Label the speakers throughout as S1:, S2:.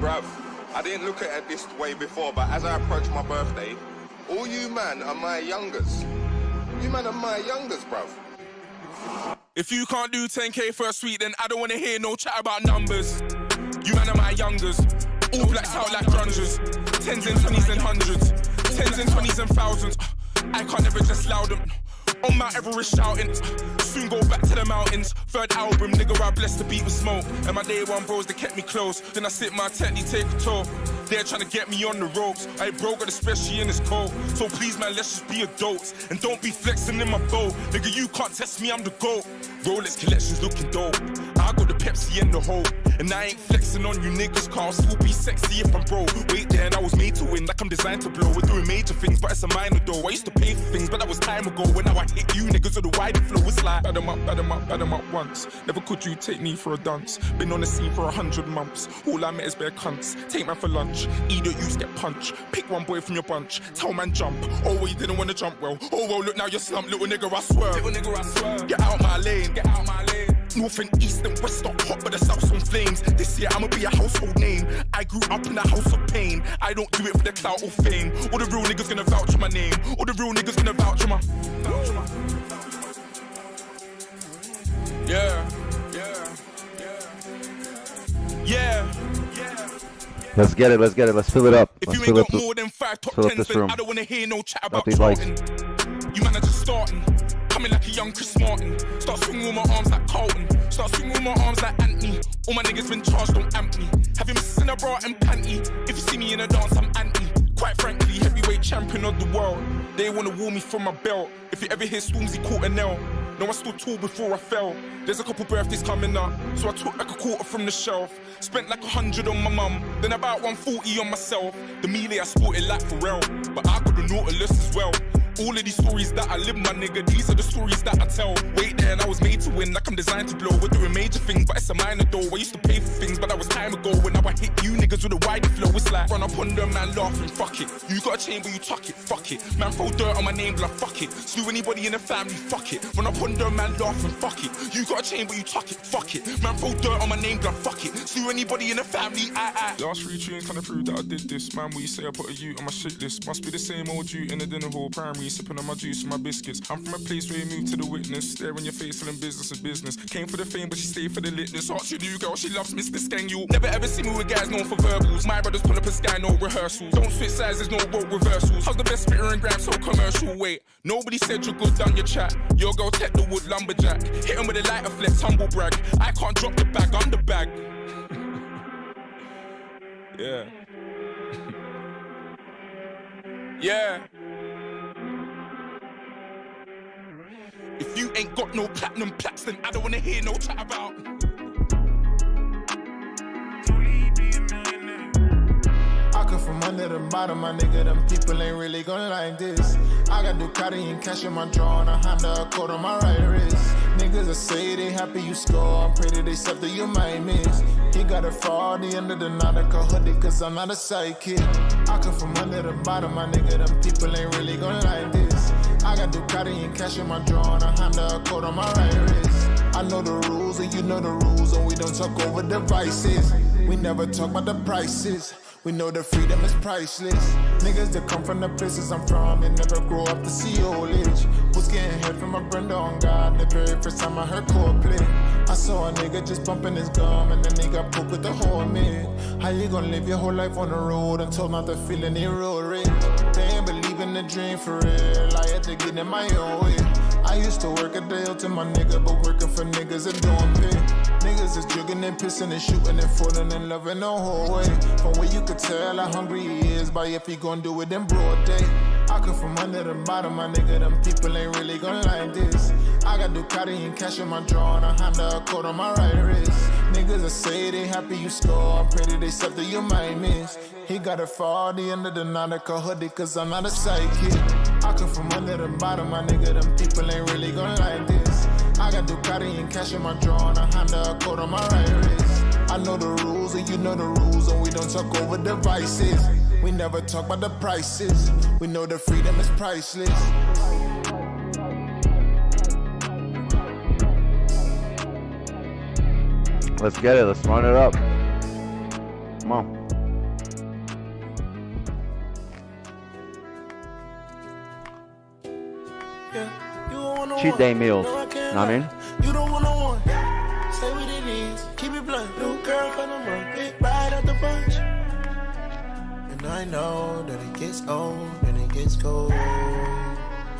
S1: Bruv, I didn't look at it this way before, but as I approach my birthday, all you man are my youngers. You man are my youngers, bruv.
S2: If you can't do 10K for a suite, then I don't want to hear no chat about numbers. You man are my youngers. All blacks out like grungers. 10s and 20s and 100s. 10s and 20s and thousands. I can't ever just loud them. On Mount Everest shouting. Soon go back to the mountains. Third album, nigga, I blessed the beat with smoke. And my day one bros, they kept me close. Then I sit my tent, they take a tour. They're trying to get me on the ropes. I broke it, especially in this cold. So please, man, let's just be adults. And don't be flexing in my boat. Nigga, you can't test me, I'm the GOAT. Rolex collections looking dope. I got the Pepsi and the Hope. And I ain't flexing on you niggas, car. I'll still be sexy if I'm broke. Wait there, and I was made to win, like I'm designed to blow. We're doing major things, but it's a minor though. I used to pay for things, but that was time ago. When now I hit you niggas with the wider flow, it's like bad 'em up once. Never could you take me for a dance. Been on the scene for 100 months. All I met is bare cunts. Take man for lunch, either you get punched. Pick one boy from your bunch, tell man jump. Oh well, you didn't want to jump well. Oh well, look now you're slumped, little nigga, I swear. Little nigga, I swear. Get out my lane, get out my lane. North and east and west not hot, but the south's on flames. This year I'ma be a household name. I grew up in a house of pain. I don't do it for the clout or fame. All the real niggas gonna vouch for my name. All the real niggas gonna vouch for my. Yeah.
S3: Let's get it, let's fill it up.
S2: If you ain't got more than 5 top 10s, then I don't wanna hear no chat about charting. You man are just starting. Coming like a young Chris Martin. Start swinging with my arms like Carlton. Start swinging with my arms like Anthony. All my niggas been charged, don't amp me. Have you missing a bra and panty? If you see me in a dance, I'm anti. Quite frankly, heavyweight champion of the world. They wanna woo me from my belt. If you ever hear Stormzy caught a nail. No, I stood tall before I fell. There's a couple birthdays coming up, so I took like a quarter from the shelf. Spent like 100 on my mum, then about 140 on myself. The melee I sported like Pharrell, but I got the Nautilus as well. All of these stories that I live, my nigga, these are the stories that I tell. Wait there, and I was made to win, like I'm designed to blow. We're doing major things, but it's a minor though. I used to pay for things, but that was time ago. When now I hit you niggas with a wider flow, it's like run up on them, man, laughing, fuck it. You got a chain, but you tuck it, fuck it. Man, throw dirt on my name, blood, fuck it. Slew anybody in the family, fuck it. Run up on them, man, laughing, fuck it. You got a chain, but you tuck it, fuck it. Man, throw dirt on my name, blood, fuck it. Slew anybody in the family, Last 3 tunes kinda prove that I did this. Man, what you say I put a U on my shit list. Must be the same old you in the dinner hall, primary, sipping on my juice and my biscuits. I'm from a place where you move to the witness. Stare in your face, telling business is business. Came for the fame, but she stayed for the litness. Ask your new girl, she loves Mr. Skang. You never ever see me with guys known for verbals. My brothers pull up a sky, no rehearsals. Don't switch sides, there's no road reversals. How's the best spitter and grab so commercial? Wait, nobody said you're good, done your chat. Your girl tech the wood lumberjack. Hit him with a lighter flex, humble brag. I can't drop the bag, I'm the bag. Yeah. Yeah. If you ain't got no platinum plaques, then I don't wanna hear no chat about.
S4: I come from under the bottom, my nigga, them people ain't really gonna like this. I got Ducati and cash in my drawer and a Honda Accord on my right wrist. Niggas that say they happy you score, I'm pretty they stuff that you might miss. He got a fraud, the end of the Nautica hoodie, cause I'm not a sidekick. I come from under the bottom, my nigga, them people ain't really gonna like this. I got Ducati and cash in my drawer and a Honda Accord on my right wrist. I know the rules and you know the rules, and we don't talk over devices. We never talk about the prices. We know the freedom is priceless. Niggas that come from the places I'm from and never grow up to see old age. Was getting head from my Brenda on God the very first time I heard Coldplay. I saw a nigga just bumping his gum and then they got poked with the whole mid. How you gonna live your whole life on the road until not to feel any road rage? They ain't believe in the dream for real. I had to get in my own way. I used to work at the Hilton, my nigga, but working for niggas that don't pay. Niggas is jugging and pissing and shooting and falling and loving the whole way. From where you could tell how hungry he is by if he gon' do it in broad day. I come from under the bottom, my nigga, them people ain't really gonna like this. I got Ducati and cash in my drawer and a Honda Accord on my right wrist. Niggas that say they happy you score, I'm pretty they stuff that you might miss. He got it for all the end of the Nautica hoodie, cause I'm not a sidekick. I come from under the bottom, my nigga, them people ain't really gonna like this. I got Ducati and cash in my drawer and a Honda Accord on my right wrist. I know the rules and you know the rules, and we don't talk over devices. We never talk about the prices. We know the freedom is priceless.
S3: Let's get it, let's run it up. Come on.
S4: Yeah, you don't want
S3: Cheat day meals.
S4: No, I
S3: Know
S4: can't
S3: what I mean?
S4: lie. You don't want no one. Say what it is. Keep it blunt. New girl come on. Big ride out the bunch. And I know that it gets old and it gets cold.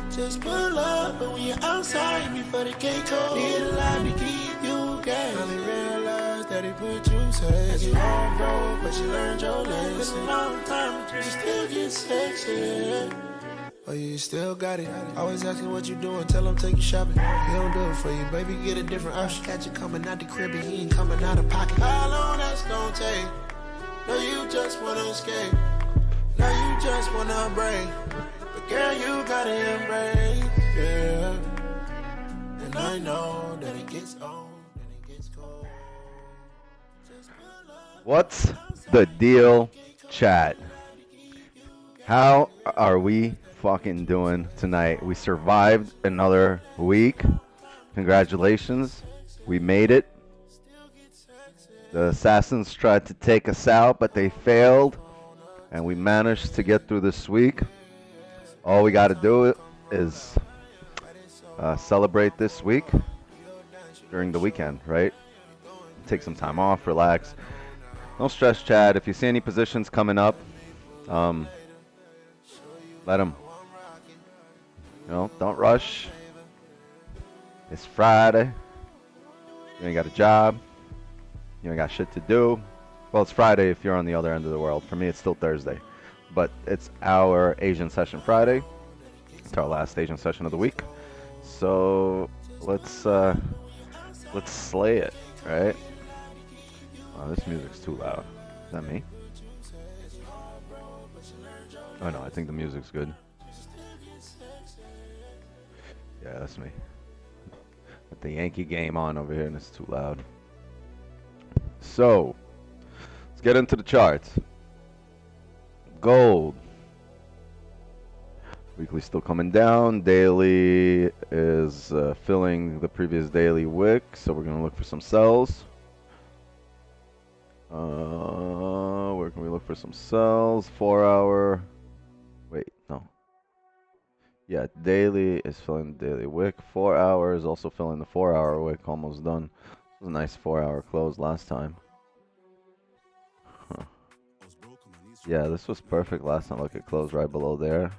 S4: Just pull up, but when you're outside before the gate cold, need a lot to keep you gas. Finally realized that it put you safe. You all broke, but you learned your lesson. It's a long time, but you still get sexy. Oh, you still got it. Always asking what you doing, tell him take you shopping. He don't do it for you, baby, get a different option. Catch you coming out the crib and he ain't coming out of pocket. How long that's gonna take? No, you just wanna escape. Now you just wanna break. But girl, you gotta embrace, yeah. And I know that it gets old and it gets cold.
S3: What's the deal, chat? How are we fucking doing tonight? We survived another week. Congratulations. We made it. The assassins tried to take us out, but they failed. And we managed to get through this week. All we got to do is celebrate this week during the weekend, right? Take some time off, relax. No stress, Chad. If you see any positions coming up, let them. You know, don't rush. It's Friday. You ain't got a job. You ain't got shit to do. Well, it's Friday if you're on the other end of the world. For me, it's still Thursday. But it's our Asian Session Friday. It's our last Asian session of the week. So let's slay it, right? Oh, this music's too loud. Is that me? Oh no, I think the music's good. Yeah, that's me. With the Yankee game on over here and it's too loud. So, let's get into the charts. Gold. Weekly still coming down. Daily is filling the previous daily wick, so we're going to look for some sells. Where can we look for some sells? 4 hour. Wait, no. Yeah, daily is filling the daily wick. 4 hours also filling the 4 hour wick. Almost done. It was a nice 4 hour close last time. Huh. Yeah, this was perfect last time. Look, it closed right below there.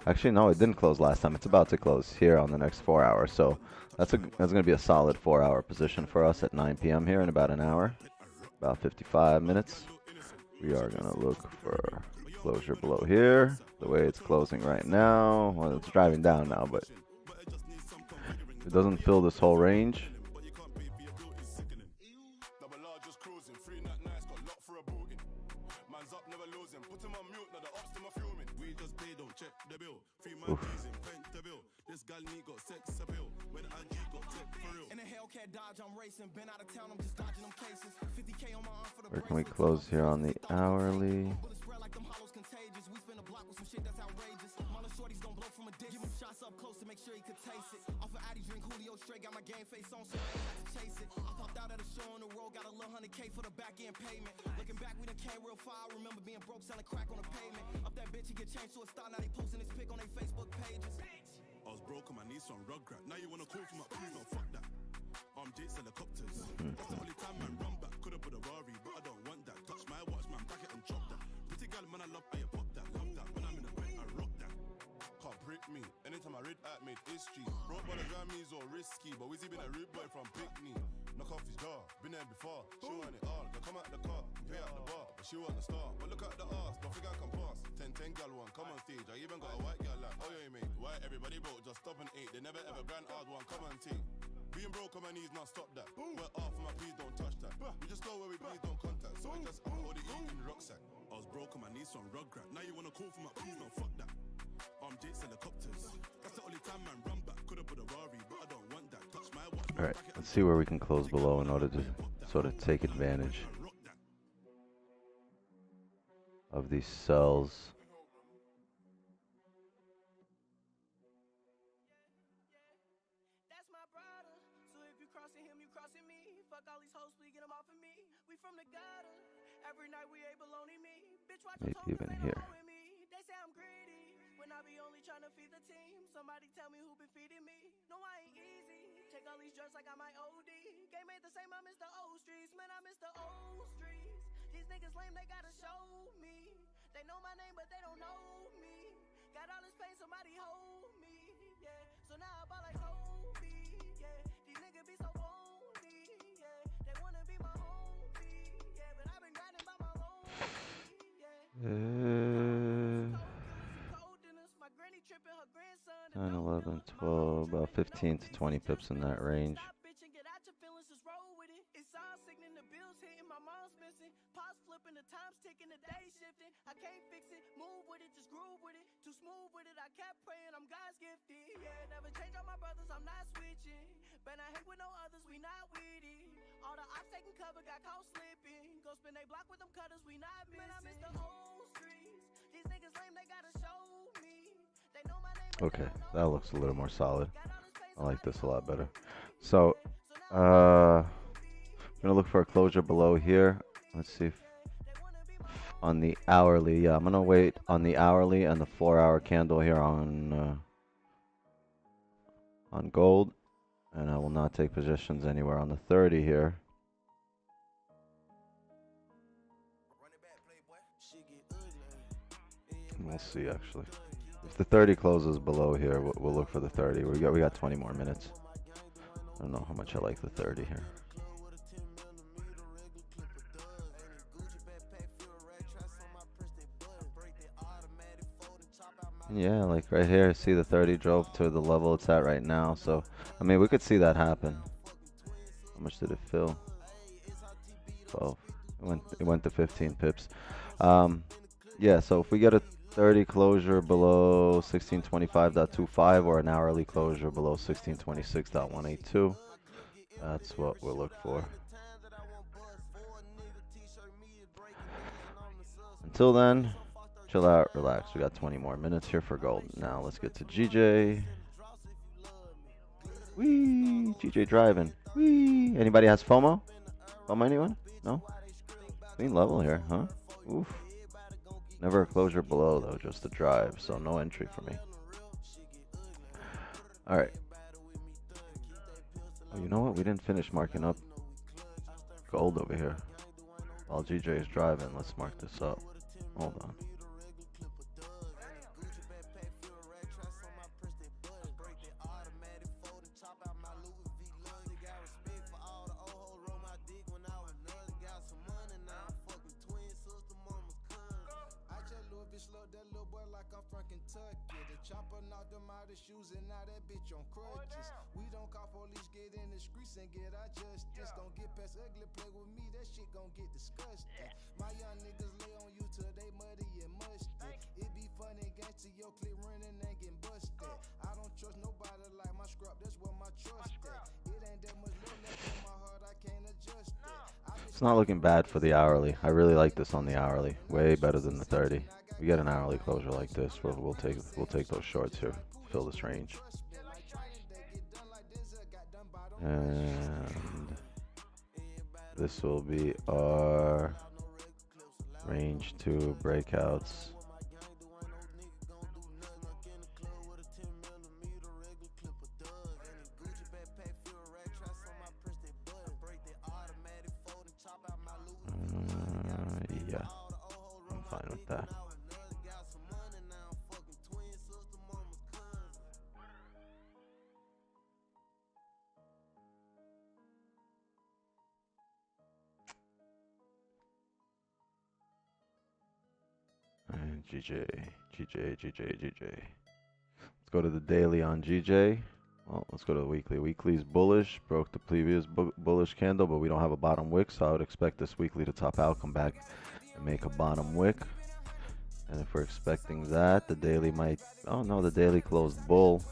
S3: Actually, no, it didn't close last time. It's about to close here on the next 4 hours. So that's going to be a solid 4 hour position for us at 9 p.m. here in about an hour. About 55 minutes. We are going to look for closure below here. The way it's closing right now. Well, it's driving down now, but it doesn't fill this whole range. Oof. Where can we close here on the hourly?
S5: Anytime I read at made history. Brought by the Grammys or risky, but Wizzy been a rude boy from Pickney. Knock off his jaw, been there before. She want it all, come out the car, pay out the bar, but she want the star. But look at the ass, don't think I can pass. 10 gal one, come on stage. I even got a white gal like, oh yeah mate, why everybody broke, just stop and eat. They never ever grand hard one, come on team. Being broke on my knees, now stop that. We're off my please don't touch that. We just go where we please don't contact. So I just hold it in the rucksack. I was broke on my knees on Rugrat. Now you wanna call for my please don't fuck that. Jake's helicopters. That's the only time man run back. Could've put a Rari, but I don't want that. Touch my watch.
S3: Alright, let's see where we can close below in order to sort of take advantage of these sells.
S6: That's my brother. So if you crossing him, you crossing me. Fuck all these hoes, please get them off of me. We from the gutter. Every night we ain't baloney me. Bitch, watch
S3: maybe even here.
S6: They say I'm greedy when I be only trying to feed the team. Somebody tell me who been feeding me. No, I ain't easy. Take all these drugs like I might OD. Game ain't the same, I miss the old streets. Man, I miss the old streets. These niggas lame, they gotta show me. They know my name, but they don't know me. Got all this pain, somebody hold me. Yeah, so now I ball like Kobe. Yeah, these niggas be so phony. Yeah, they wanna be my homie. Yeah, but I've been grinding by my own. Yeah.
S3: 9, 11, 12, about 15 to 20 pips in that range.
S6: It's all sickening, the bills hitting, my mom's missing. Pause flipping, the time's ticking, the day shifting. I can't fix it, move with it, just groove with it. Too smooth with it, I kept praying, I'm God's gifted. Yeah, never change on my brothers, I'm not switching. But I hang with no others, we not with it. All the ops taking cover, got caught slipping. Go spin they block with them cutters, we not missing. Man, I miss the old streets. These niggas lame, they gotta show me. They know my name.
S3: Okay, that looks a little more solid. I like this a lot better. So, we're gonna look for a closure below here. Let's see if on the hourly. Yeah, I'm gonna wait on the hourly and the 4-hour candle here on gold, and I will not take positions anywhere on the 30 here. We'll see actually. If the 30 closes below here, we'll look for the 30. We got 20 more minutes. I don't know how much I like the 30 here. Yeah, like right here, see the 30 drove to the level it's at right now. So, I mean, we could see that happen. How much did it fill? 12. It went to 15 pips. Yeah, so if we get a 30 closure below 1625.25 or an hourly closure below 1626.182, that's what we'll look for. Until then, chill out, relax. We got 20 more minutes here for gold. Now let's get to GJ. Whee! GJ driving. Whee! Anybody has FOMO? FOMO anyone? No? Clean level here, huh? Oof. Never a closure below though, just a drive, so no entry for me. Alright. Oh, you know what? We didn't finish marking up gold over here. While GJ is driving, let's mark this up. Hold on.
S4: Shoes and now that bitch on crutches. We don't call police, get in the streets and get our justice. Don't get past ugly, play with me, that shit gon' get disgusting. My young niggas lay on you till they muddy and musty. It be fun and gangster, your clip running and getting busted. I don't trust nobody like my scrub, that's where my trust at. It ain't that much love left in my heart, I can't adjust it.
S3: It's not looking bad for the hourly. I really like this on the hourly. Way better than the 30. We get an hourly closure like this, we'll take those shorts here. Fill this range. And this will be our range 2 breakouts. Yeah, I'm fine with that. And GJ. Let's go to the daily on GJ. Well, let's go to the weekly. Weekly's bullish, broke the previous bullish candle, but we don't have a bottom wick, so I would expect this weekly to top out, come back and make a bottom wick. And if we're expecting that, the daily might, oh no, the daily closed bull.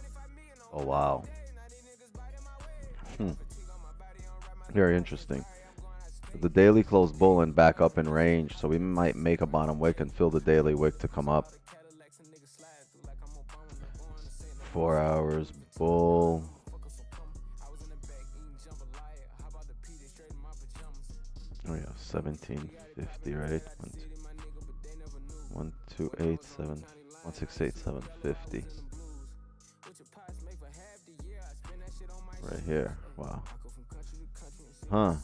S3: Oh wow. Very interesting. The daily closed bull and back up in range, so we might make a bottom wick and fill the daily wick to come up. 4 hours bull. Oh yeah, 1750, right? 128.7. 168,750. Right here. Wow. Huh.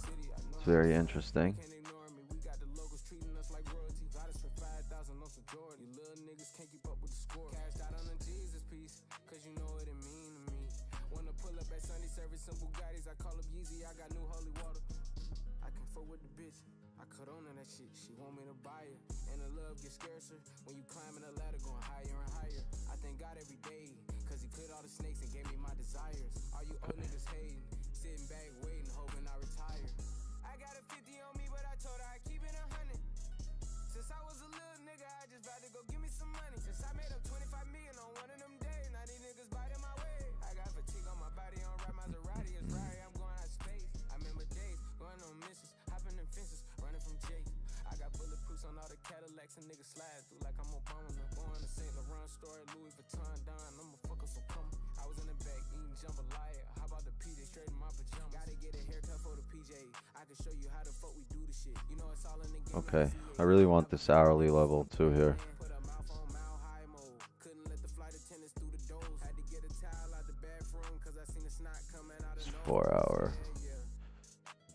S3: It's very interesting.
S2: She want me to buy it, and the love gets scarcer when you climbing the ladder, going higher and higher. I thank God every day, cause he cleared all the snakes and gave me my desires. All you old niggas hating, sitting back waiting, hoping I retire. I got a 50 on me, but I told her I keep it 100. Since I was a little nigga, I just about to go give me some money. Since I made up 25 million on one of them days, now these niggas biting my way. I got fatigue on my body, on right Maserati, it's right, I'm going out of space. I remember days, going on missions, hopping in fences, running from Jake. I got bulletproofs on all the Cadillacs and niggas slide through like I'm Obama. Going to St. Laurent store, Louis Vuitton, Don. I'm a fucker, so come. I was in the back eating jambalaya. How about the PJ straight in my pajamas? Gotta get a haircut for the PJ. I can show you how the fuck we do the shit. You know it's all in the game.
S3: Okay, I really want this hourly level too here.
S2: Put a mouth on mile high mode. Couldn't let the flight attendants through the doors. Had to get a towel out the bathroom cause I seen the snot coming out of
S3: It's
S2: nose.
S3: 4 hour.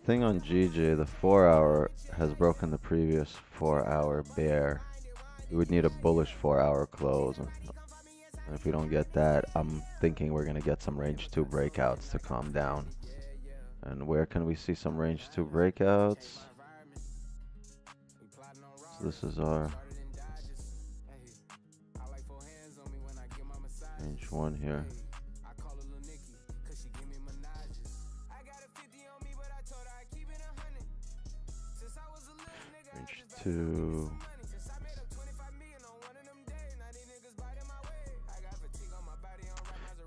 S3: Thing on GJ, the 4 hour has broken the previous 4 hour bear. We would need a bullish 4 hour close. And if we don't get that, I'm thinking we're going to get some range 2 breakouts to calm down. And where can we see some range 2 breakouts? So this is our range 1 here. Range 2.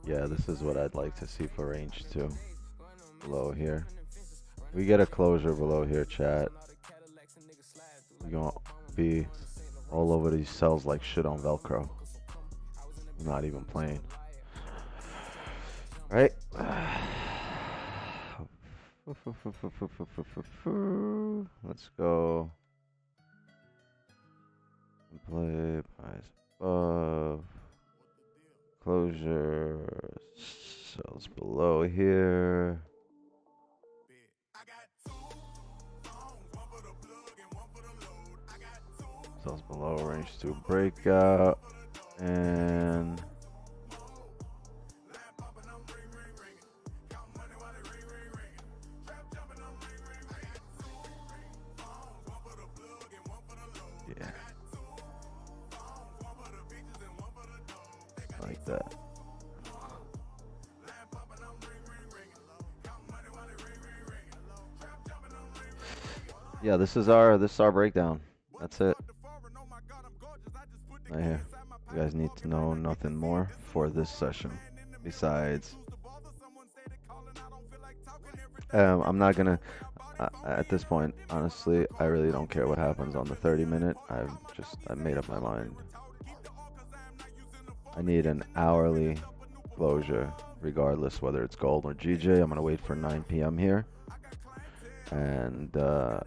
S3: Yeah, this is what I'd like to see for range 2. Below here. We get a closure below here, chat. We're gonna be all over these cells like shit on Velcro. I'm not even playing. Right? Let's go. Play price above. Closure. Cells below here. Cells below range 2 breakout. And yeah, like that. Yeah, this is our breakdown. That's it. Right here. You guys need to know nothing more for this session. Besides, I'm not gonna. At this point, honestly, I really don't care what happens on the 30-minute. I made up my mind. I need an hourly closure, regardless whether it's gold or GJ. I'm gonna wait for 9 p.m. here, and the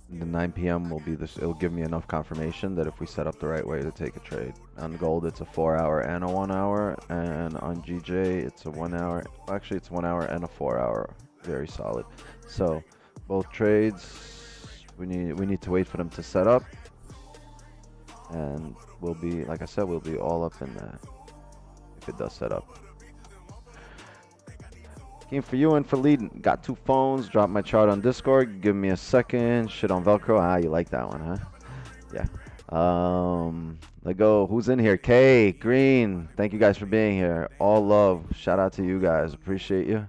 S3: 9 p.m. will be this. It'll give me enough confirmation that if we set up the right way to take a trade. On gold, it's a 4 hour and a 1 hour, and on GJ, it's a 1 hour. Actually, it's 1 hour and a 4 hour. Very solid. So both trades, we need to wait for them to set up, and we'll be, like I said, we'll be all up in that if it does set up. Came for you and for leading. Got 2 phones. Drop my chart on Discord. Give me a second. Shit on Velcro. Ah, you like that one, huh? Yeah. Let go. Who's in here? Kay, Green. Thank you guys for being here. All love. Shout out to you guys. Appreciate you.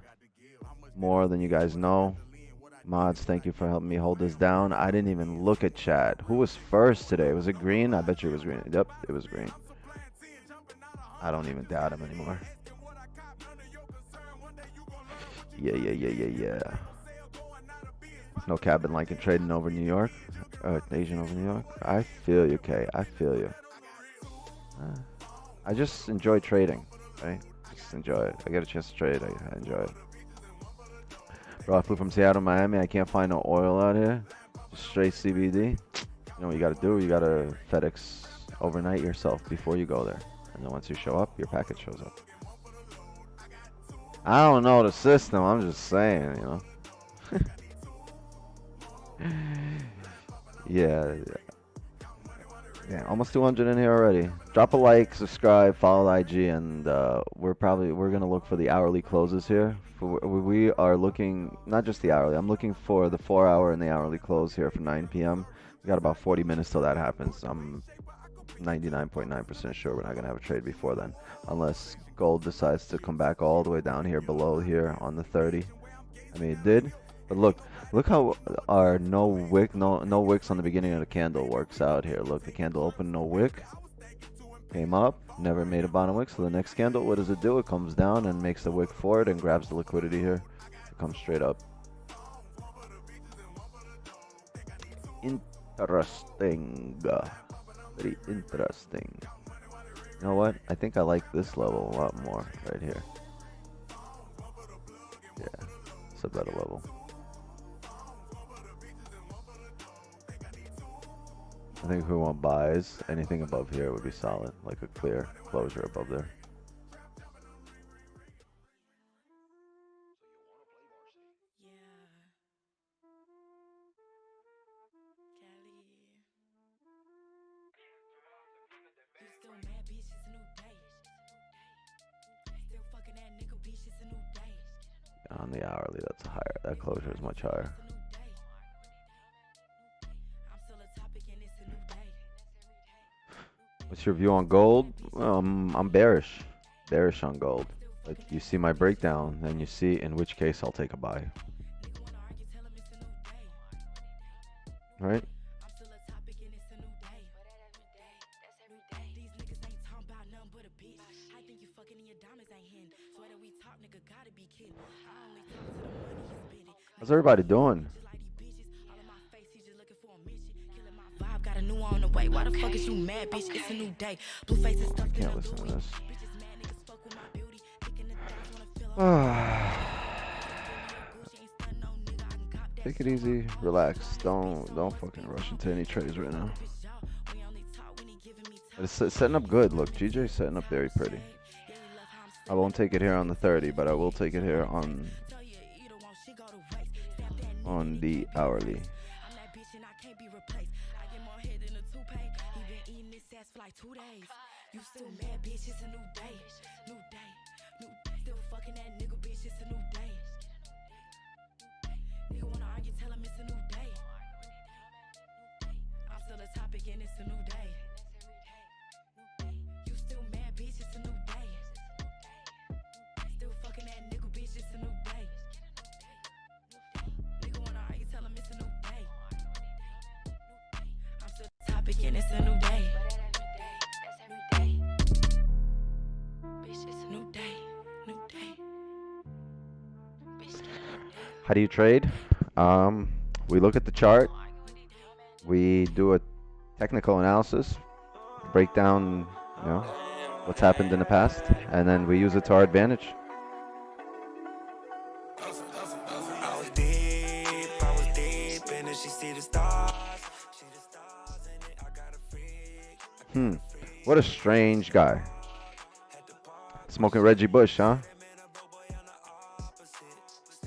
S3: More than you guys know. Mods, thank you for helping me hold this down. I didn't even look at chat. Who was first today? Was it Green? I bet you it was Green. Yep, it was Green. I don't even doubt him anymore. Yeah. No cabin like in trading over New York. Asian over New York. I feel you, Kay. I feel you. I just enjoy trading, right? Just enjoy it. I get a chance to trade. I enjoy it. Bro, I flew from Seattle to Miami. I can't find no oil out here. Just straight CBD. You know what you gotta do? You gotta FedEx Overnight yourself before you go there. And then once you show up, your package shows up. I don't know the system. I'm just saying, you know. Yeah. Yeah, almost 200 in here already. Drop a like, subscribe, follow the IG, and we're gonna look for the hourly closes here. We are looking not just the hourly. I'm looking for the 4-hour and the hourly close here for 9 p.m. We got about 40 minutes till that happens. I'm 99.9% sure we're not gonna have a trade before then, unless gold decides to come back all the way down here below here on the 30. I mean, it did, but look how our no wicks on the beginning of the candle works out here. Look, the candle opened no wick, came up, never made a bottom wick. So the next candle, what does it do? It comes down and makes the wick forward and grabs the liquidity here. It comes straight up. Interesting. Very interesting. You know what? I think I like this level a lot more right here. Yeah, it's a better level. I think if we want buys, anything above here would be solid, like a clear closure above there. On the hourly, that's higher. That closure is much higher. What's your view on gold? I'm bearish on gold. But you see my breakdown, and you see in which case I'll take a buy. Right? How's everybody doing? Why the fuck is you mad, bitch? It's a new day. Blue faces stuff. I can't listen to this. Take it easy, relax. Don't fucking rush into any trades right now. It's setting up good. Look, GJ's setting up very pretty. I won't take it here on the 30, but I will take it here on the hourly. And it's a new day. Bitch, it's a new day. New day. How do you trade? We look at the chart. We do a technical analysis, break down, you know, what's happened in the past, and then we use it to our advantage.
S7: I was deep, and then she see the stars.
S3: What a strange guy. Smoking Reggie Bush, huh?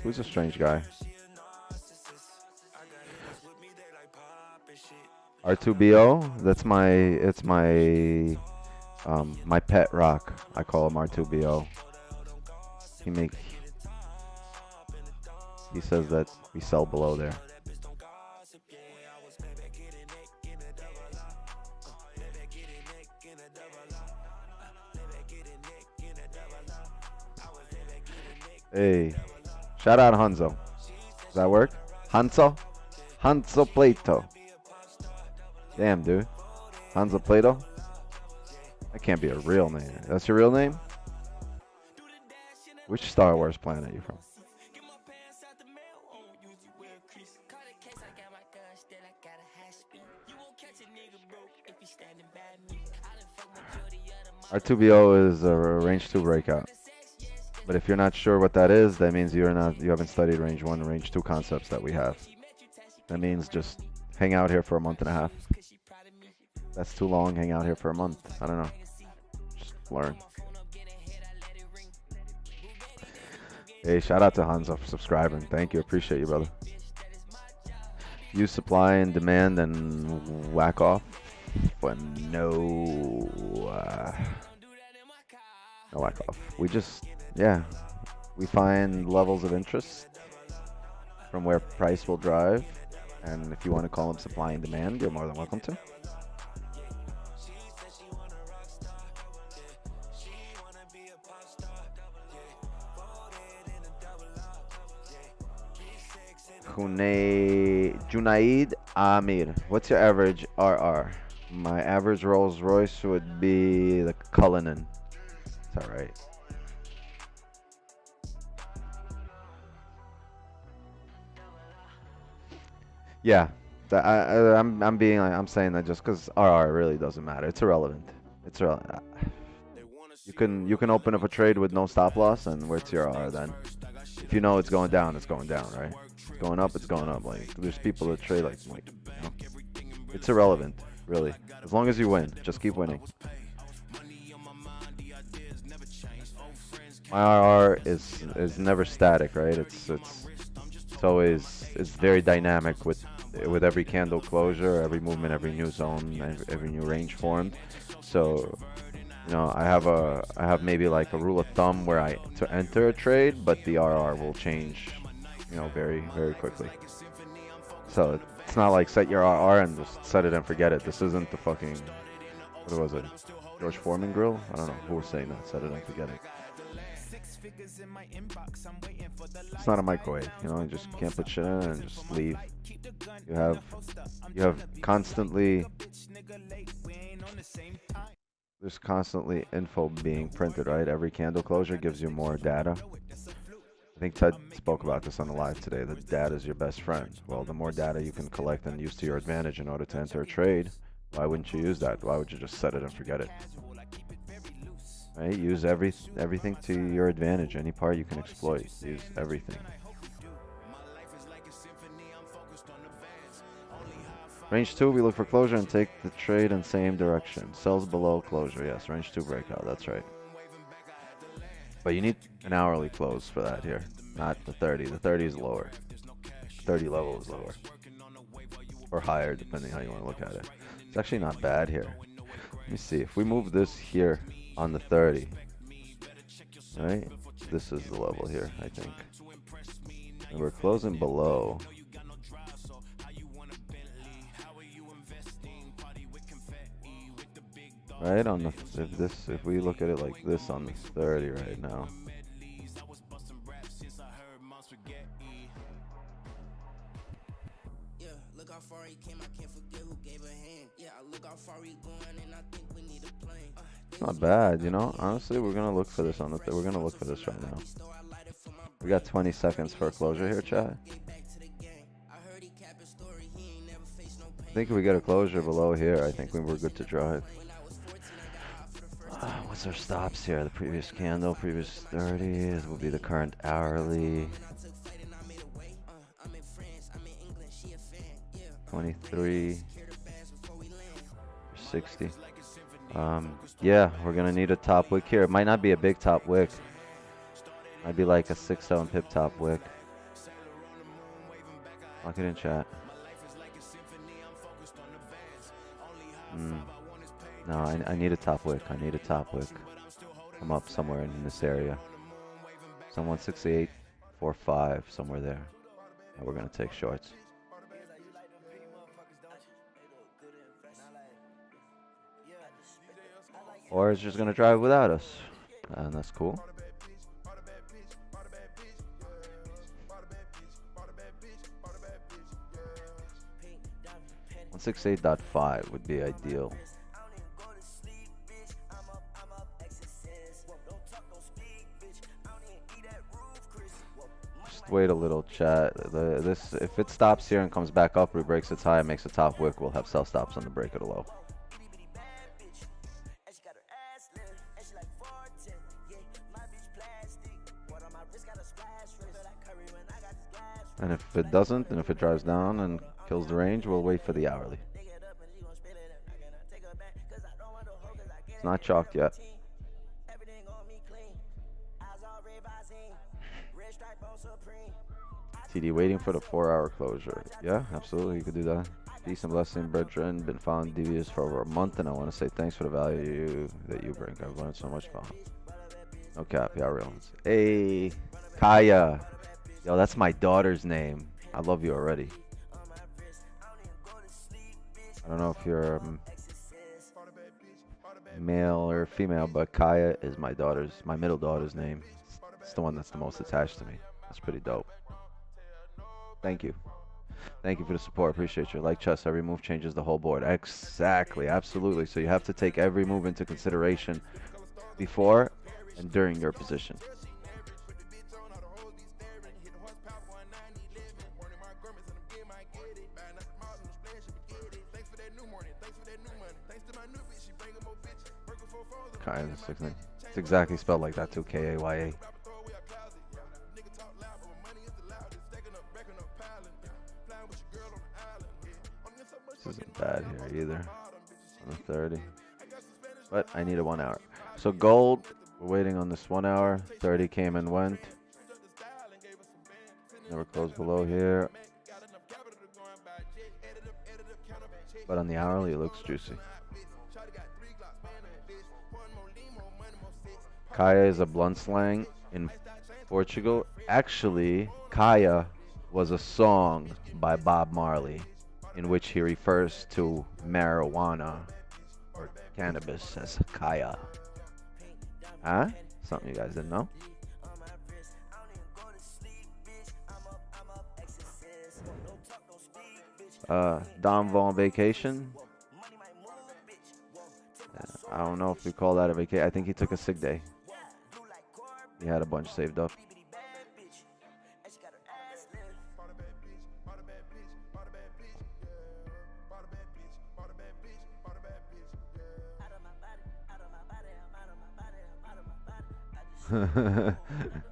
S3: Who's a strange guy? R2BO? That's my pet rock. I call him R2BO. He says that we sell below there. Hey, shout out Hanzo. Does that work? Hanzo? Hanzo Plato. Damn, dude. Hanzo Plato? That can't be a real name. That's your real name? Which Star Wars planet are you from? R2BO is a range 2 breakout. But if you're not sure what that is, that means you haven't studied range 1 and range 2 concepts that we have. That means just hang out here for a month and a half. that's too long. Hang out here for a month. I don't know. Just learn. Hey, shout out to Hanzo for subscribing. Thank you. Appreciate you, brother. Use supply and demand and whack off. But no whack off. We just, yeah. We find levels of interest from where price will drive. And if you want to call them supply and demand, you're more than welcome to. Junaid Amir, what's your average RR? My average Rolls Royce would be the Cullinan. Is that right? Yeah, I'm saying that just because RR really doesn't matter. It's irrelevant. It's irrelevant. You can open up a trade with no stop loss, and where's your RR then? If you know it's going down, it's going down, right? It's going up, it's going up. Like there's people that trade like you know, it's irrelevant, really. As long as you win, just keep winning. My RR is never static, right? It's always, it's very dynamic with every candle closure, every movement, every new zone, every new range formed. So, you know, I have maybe like a rule of thumb where to enter a trade, but the RR will change, you know, very, very quickly. So it's not like set your RR and just set it and forget it. This isn't the fucking, what was it, George Foreman grill? I don't know who was saying that, set it and forget it. It's not a microwave, you know, you just can't put shit in and just leave. You have constantly, there's constantly info being printed, right? Every candle closure gives you more data. I think Ted spoke about this on the live today, that data is your best friend. Well, the more data you can collect and use to your advantage in order to enter a trade, why wouldn't you use that? Why would you just set it and forget it? Right? Use everything to your advantage. Any part you can exploit. Use everything. Range 2, we look for closure and take the trade in same direction. Sells below closure. Yes, range 2 breakout. That's right. But you need an hourly close for that here, not the 30. The 30 is lower. 30 level is lower. Or higher, depending how you want to look at it. It's actually not bad here. Let me see. If we move this here on the 30, right? This is the level here, I think. And we're closing below. Right on the, if we look at it like this on the 30 right now. It's not bad, you know. Honestly, we're gonna look for this on the. We're gonna look for this right now. We got 20 seconds for a closure here, chat. I think if we get a closure below here, I think we're good to drive. What's our stops here? The previous candle, previous 30. This will be the current hourly. 23. 60. Yeah, we're gonna need a top wick here. It might not be a big top wick. Might be like a 6-7 pip top wick. Lock it in, chat. No, I need a top wick. I need a top wick. Come up somewhere in this area. Some 168.45, somewhere there. And we're gonna take shorts. Or it's just gonna drive without us, and that's cool. 168.5 would be ideal. Just wait a little, chat. This, if it stops here and comes back up, rebreaks its high, and makes a top wick, we'll have sell stops on the break at a low. And if it doesn't, and if it drives down and kills the range, we'll wait for the hourly. not chalked yet. TD waiting for the 4-hour closure. Yeah, absolutely, you could do that. Peace and blessing, brethren. Been found devious for over a month, and I want to say thanks for the value that you bring. I've learned so much from. No cap, yeah, real. Hey, Kaya. Yo, that's my daughter's name. I love you already. I don't know if you're male or female, but Kaya is my middle daughter's name. It's the one that's the most attached to me. That's pretty dope. Thank you. Thank you for the support. Appreciate you. Like chess, every move changes the whole board. Exactly. Absolutely. So you have to take every move into consideration before and during your position. Kaya, it's exactly spelled like that too. Kaya. This isn't bad here either on the 30, but I need a 1 hour. So gold, we're waiting on this 1 hour. 30 came and went. Never closed below here, but on the hourly it looks juicy. Kaya is a blunt slang in Portugal. Actually, Kaya was a song by Bob Marley in which he refers to marijuana or cannabis as Kaya. Huh? Something you guys didn't know? Domvo on vacation. I don't know if we call that a vacation. I think he took a sick day. He had a bunch saved up.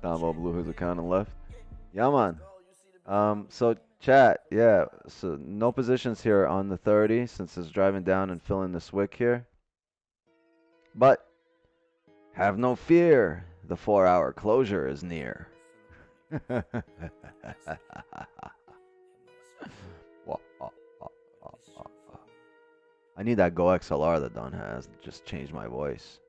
S3: Dombo blew his account and left. Yeah, man. So chat, yeah. So no positions here on the 30 since it's driving down and filling this wick here. But have no fear. The 4-hour closure is near. I need that Go XLR that Don has. Just change my voice.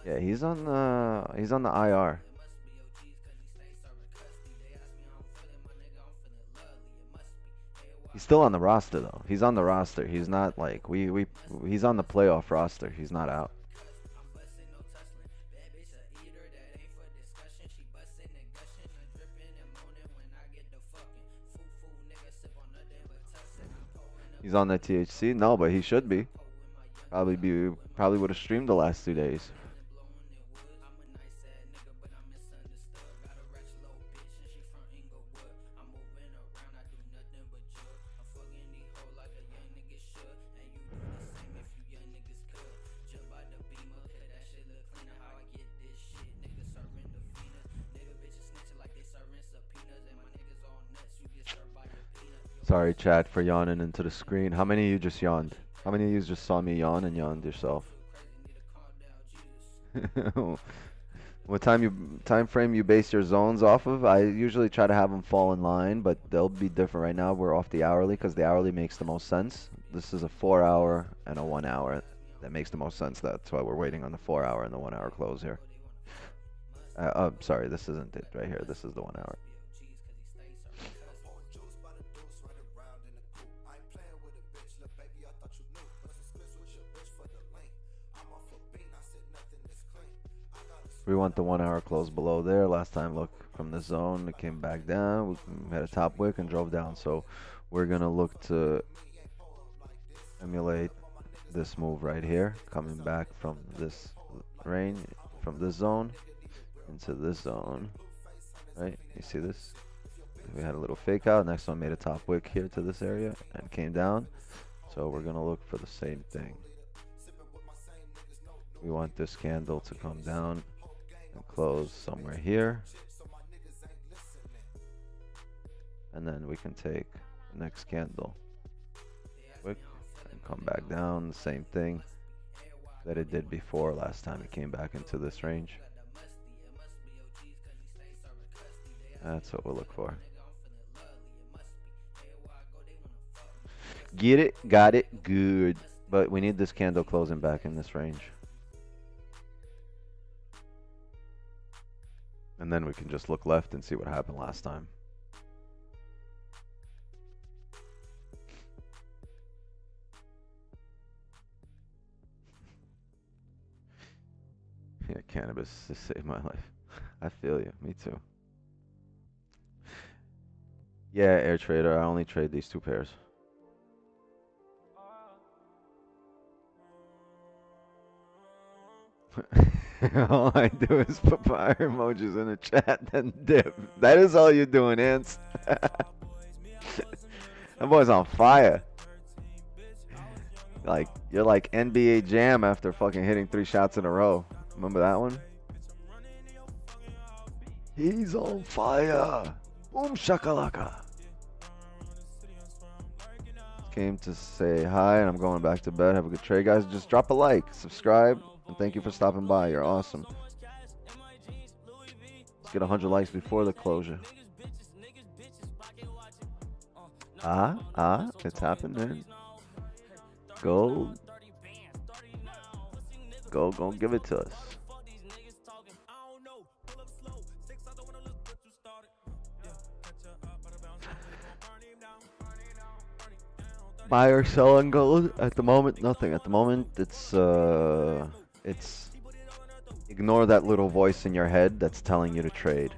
S3: Yeah, he's on the IR. He's still on the roster though. He's on the roster. He's not like he's on the playoff roster. He's not out. He's on that THC? No, but he should be. Probably would have streamed the last 2 days. Sorry, chat, for yawning into the screen. How many of you just yawned? How many of you just saw me yawn and yawned yourself? What time frame you base your zones off of? I usually try to have them fall in line, but they'll be different. Right now we're off the hourly because the hourly makes the most sense. This is a 4-hour and a 1 hour. That makes the most sense. That's why we're waiting on the 4-hour and the 1 hour close here. Sorry, this isn't it right here. This is the 1 hour. We want the 1 hour close below there. Last time, look, from the zone, it came back down. We had a top wick and drove down. So we're going to look to emulate this move right here, coming back from this range, from this zone into this zone, right? You see this? We had a little fake out. Next one made a top wick here to this area and came down. So we're going to look for the same thing. We want this candle to come down and close somewhere here. and then we can take the next candle wick and come back down, the same thing that it did before last time it came back into this range. That's what we'll look for. Get it, got it, good. But we need this candle closing back in this range. And then we can just look left and see what happened last time. Yeah, cannabis has saved my life. I feel you. Me too. Yeah, Air Trader. I only trade these two pairs. All I do is put fire emojis in the chat, then dip. That is all you're doing, Ants. That boy's on fire. Like, you're like NBA Jam after fucking hitting 3 shots in a row. Remember that one? He's on fire. Boom shakalaka. Came to say hi, and I'm going back to bed. Have a good trade, guys. Just drop a like, subscribe, and thank you for stopping by. You're awesome. Let's get 100 likes before the closure. It's happening. Go, give it to us. Buy or sell on gold? At the moment, nothing. At the moment, it's ignore that little voice in your head that's telling you to trade.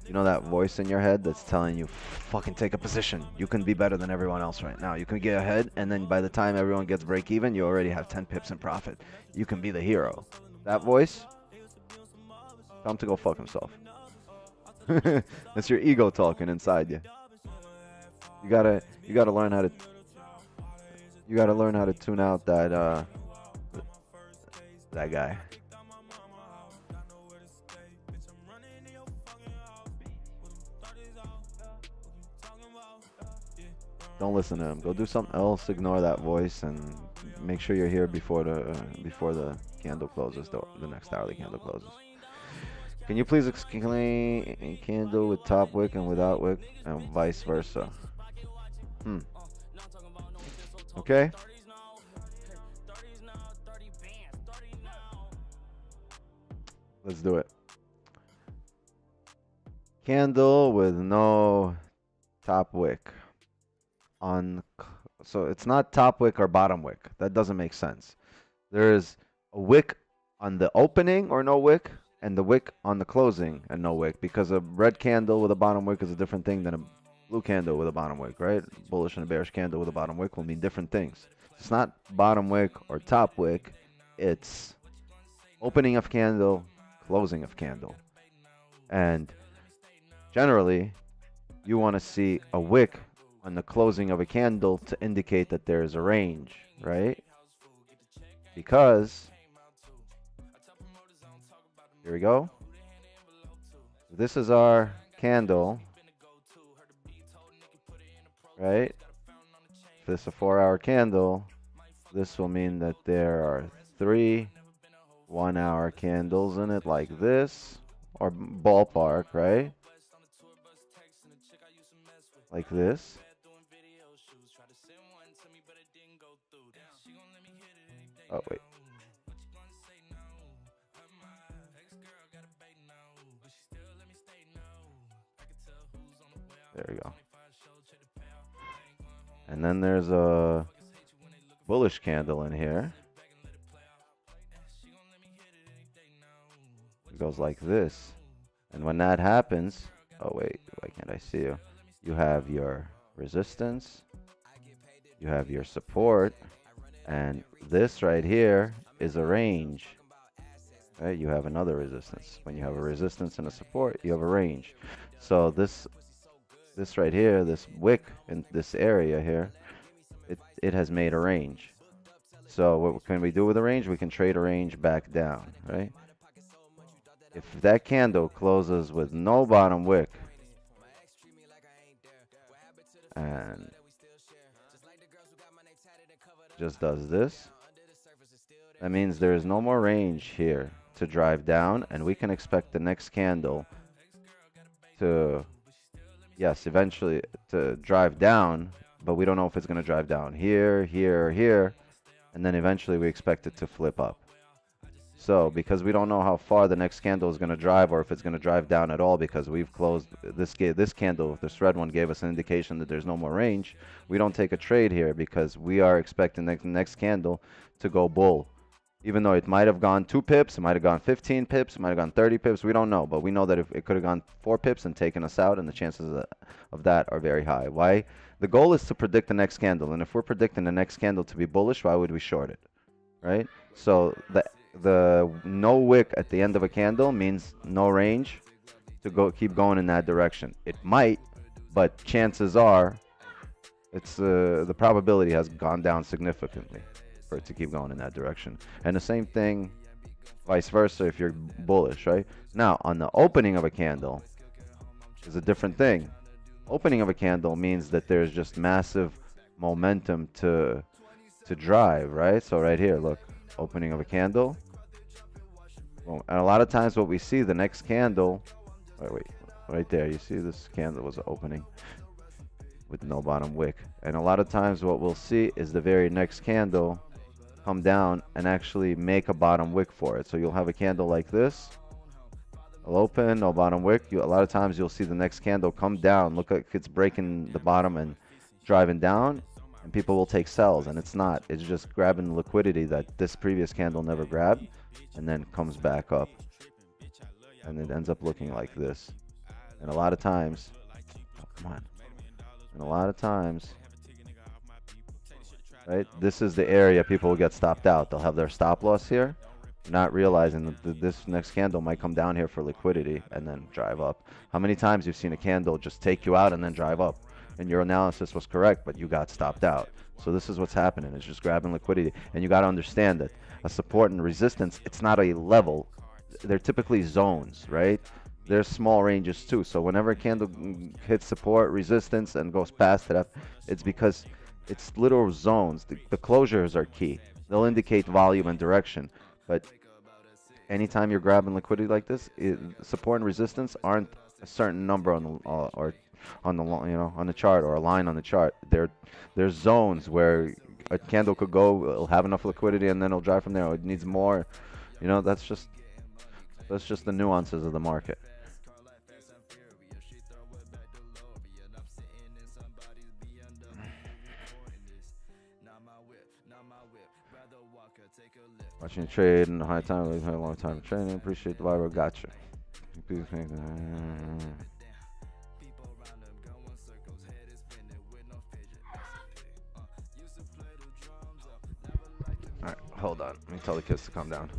S3: You know that voice in your head that's telling you, fucking take a position. You can be better than everyone else right now. You can get ahead, and then by the time everyone gets break even, you already have 10 pips in profit. You can be the hero. That voice, tell him to go fuck himself. That's your ego talking inside you. You gotta learn how to. You gotta learn how to tune out that guy. Don't listen to him. Go do something else. Ignore that voice and make sure you're here before the candle closes. The next hourly candle closes. Can you please explain a candle with top wick and without wick, and vice versa? Okay. Let's do it. Candle with no top wick. So it's not top wick or bottom wick. That doesn't make sense. There is a wick on the opening or no wick, and the wick on the closing and no wick, because a red candle with a bottom wick is a different thing than a blue candle with a bottom wick, right? Bullish and a bearish candle with a bottom wick will mean different things. It's not bottom wick or top wick. It's opening of candle, closing of candle. And generally, you want to see a wick on the closing of a candle to indicate that there is a range, right? Because, here we go. This is our candle, right? If this is a 4-hour candle, this will mean that there are 3 1-hour candles in it like this, or ballpark, right? Like this. Oh, wait. There we go. And then there's a bullish candle in here. It goes like this. And when that happens, oh wait, why can't I see you? You have your resistance, you have your support, and this right here is a range. Right? You have another resistance. When you have a resistance and a support, you have a range. So this right here, this wick in this area here, it has made a range. So what can we do with a range? We can trade a range back down, right? If that candle closes with no bottom wick, and just does this, that means there is no more range here to drive down, and we can expect the next candle to, yes, eventually to drive down, but we don't know if it's going to drive down here, here, or here, and then eventually we expect it to flip up. So because we don't know how far the next candle is going to drive, or if it's going to drive down at all, because we've closed this candle, this red one gave us an indication that there's no more range, we don't take a trade here because we are expecting the next candle to go bull. Even though it might have gone 2 pips, it might have gone 15 pips, it might have gone 30 pips, we don't know. But we know that if it could have gone 4 pips and taken us out, and the chances of that are very high. Why? The goal is to predict the next candle, and if we're predicting the next candle to be bullish, why would we short it, right? So the no wick at the end of a candle means no range to keep going in that direction. It might, but chances are, it's the probability has gone down significantly for it to keep going in that direction. And the same thing, vice versa, if you're bullish, right? Now, on the opening of a candle is a different thing. Opening of a candle means that there's just massive momentum to drive, right? So right here, look, opening of a candle. Well, and a lot of times what we see, the next candle, right there, you see this candle was opening with no bottom wick. And a lot of times what we'll see is the very next candle come down and actually make a bottom wick for it. So you'll have a candle like this. It'll open, no bottom wick. A lot of times you'll see the next candle come down, look like it's breaking the bottom and driving down, and people will take sells, and it's not. It's just grabbing the liquidity that this previous candle never grabbed, and then comes back up. And it ends up looking like this. And a lot of times, oh, come on. And a lot of times, right, this is the area people will get stopped out. They'll have their stop loss here, not realizing that this next candle might come down here for liquidity and then drive up. How many times you've seen a candle just take you out and then drive up, and your analysis was correct, but you got stopped out? So this is what's happening. It's just grabbing liquidity. And you got to understand that a support and resistance, it's not a level. They're typically zones, right? There's small ranges too. So whenever a candle hits support, resistance, and goes past it, it's because it's little zones. The closures are key. They'll indicate volume and direction. But anytime you're grabbing liquidity like this, support and resistance aren't a certain number on the chart, or a line on the chart. There's zones where a candle could go, it'll have enough liquidity, and then it'll drive from there. It needs more. That's just the nuances of the market. Watching trade in the high time, we've had a long time of training. Appreciate the vibe. Gotcha. Alright, hold on. Let me tell the kids to calm down.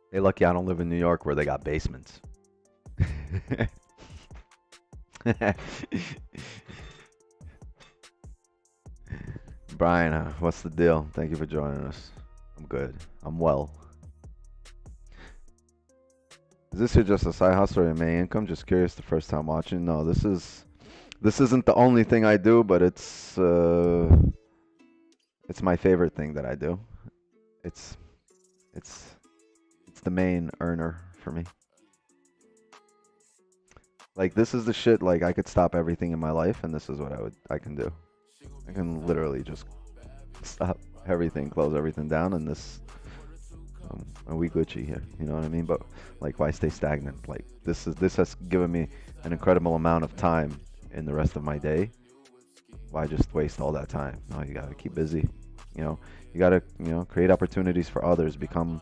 S3: Hey, lucky I don't live in New York where they got basements. Brian, what's the deal? Thank you for joining us. I'm good. I'm well. Is this here just a side hustle or your main income? Just curious, the first time watching. No, this isn't the only thing I do, but it's my favorite thing that I do. It's the main earner for me. Like, this is the shit, like, I could stop everything in my life, and this is what I can do. I can literally just stop everything, close everything down, and this, and we Gucci here, you know what I mean? But, like, why stay stagnant? Like, this has given me an incredible amount of time in the rest of my day. Why just waste all that time? No, you gotta keep busy. You gotta, create opportunities for others, become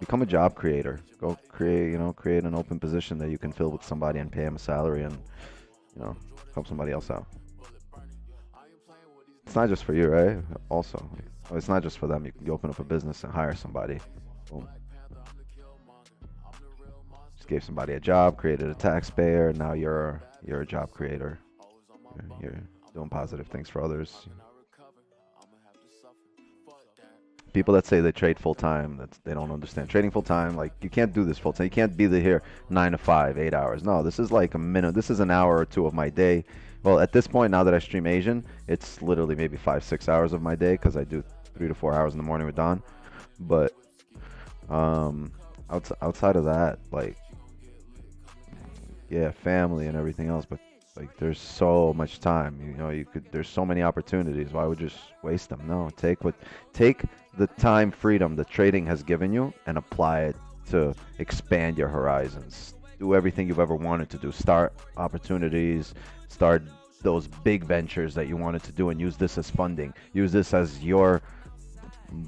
S3: become a job creator. Go create, create an open position that you can fill with somebody and pay them a salary and, help somebody else out. It's not just for you, right? Also, it's not just for them. You can open up a business and hire somebody. Boom. Just gave somebody a job, created a taxpayer. Now you're a job creator. You're doing positive things for others. People that say they trade full time, they don't understand. Trading full time, like you can't do this full time. You can't be here 9 to 5, 8 hours. No, this is like a minute. This is an hour or two of my day. Well, at this point, now that I stream Asian, it's literally maybe 5, 6 hours of my day because I do 3 to 4 hours in the morning with Don. But outside of that, like, yeah, family and everything else. But like, there's so much time. There's so many opportunities. Why would you just waste them? No, take the time freedom that trading has given you and apply it to expand your horizons. Do everything you've ever wanted to do. Start opportunities. Start those big ventures that you wanted to do and use this as funding. Use this as your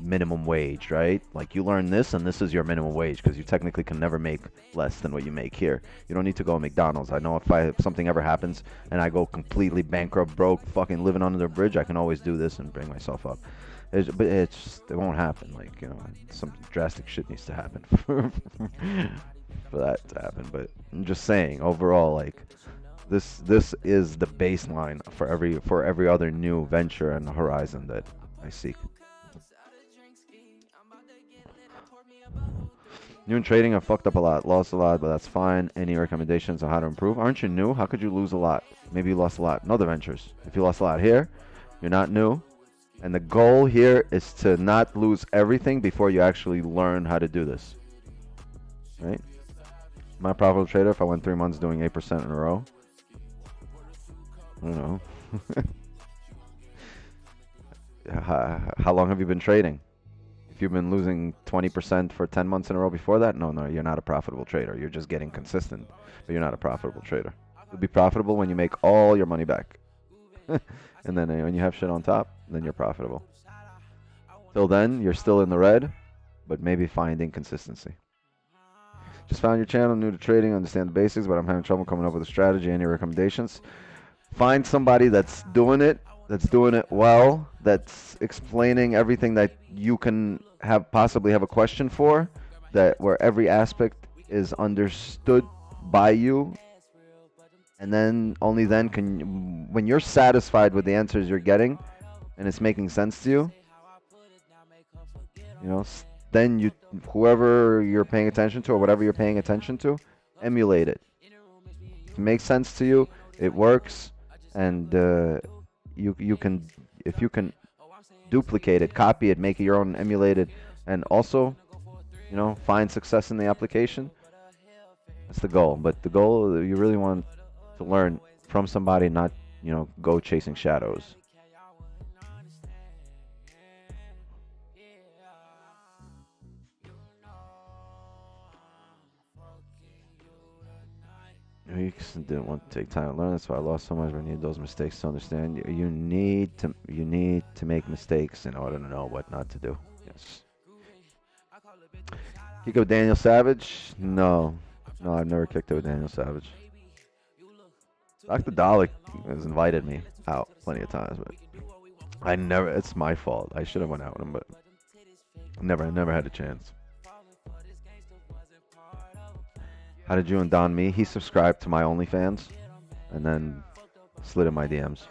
S3: minimum wage, right? Like you learn this and this is your minimum wage because you technically can never make less than what you make here. You don't need to go to McDonald's. I know if something ever happens and I go completely bankrupt, broke, fucking living under the bridge, I can always do this and bring myself up. But it won't happen. Like, some drastic shit needs to happen for that to happen. But I'm just saying, overall, like, this is the baseline for every other new venture and horizon that I seek. New in trading, I fucked up a lot, lost a lot, but that's fine. Any recommendations on how to improve? Aren't you new? How could you lose a lot? Maybe you lost a lot in other ventures. If you lost a lot here, you're not new. And the goal here is to not lose everything before you actually learn how to do this. Right? Am I a profitable trader if I went 3 months doing 8% in a row? I don't know. How long have you been trading? If you've been losing 20% for 10 months in a row before that, no, you're not a profitable trader. You're just getting consistent, but you're not a profitable trader. You'll be profitable when you make all your money back. And then when you have shit on top, then you're profitable. Till then, you're still in the red, but maybe finding consistency. Just found your channel, new to trading, understand the basics, but I'm having trouble coming up with a strategy. Any recommendations? Find somebody that's doing it well, that's explaining everything that you can possibly have a question for, where every aspect is understood by you. And then only then when you're satisfied with the answers you're getting and it's making sense to you, then whoever you're paying attention to or whatever you're paying attention to, emulate it. If it makes sense to you, it works, and you can, if you can duplicate it, copy it, make it your own, emulate it, and also, find success in the application. That's the goal. But the goal, you really want to learn from somebody, not go chasing shadows. Weeks didn't want to take time to learn. That's why I lost so much. I need those mistakes to understand. You need to make mistakes in order to know what not to do. Yes. Kick out Daniel Savage? No, I've never kicked out Daniel Savage. Dr. Dalek has invited me out plenty of times, but I never. It's my fault. I should have went out with him, but I never had a chance. How did you and Don meet? He subscribed to my OnlyFans and then slid in my DMs.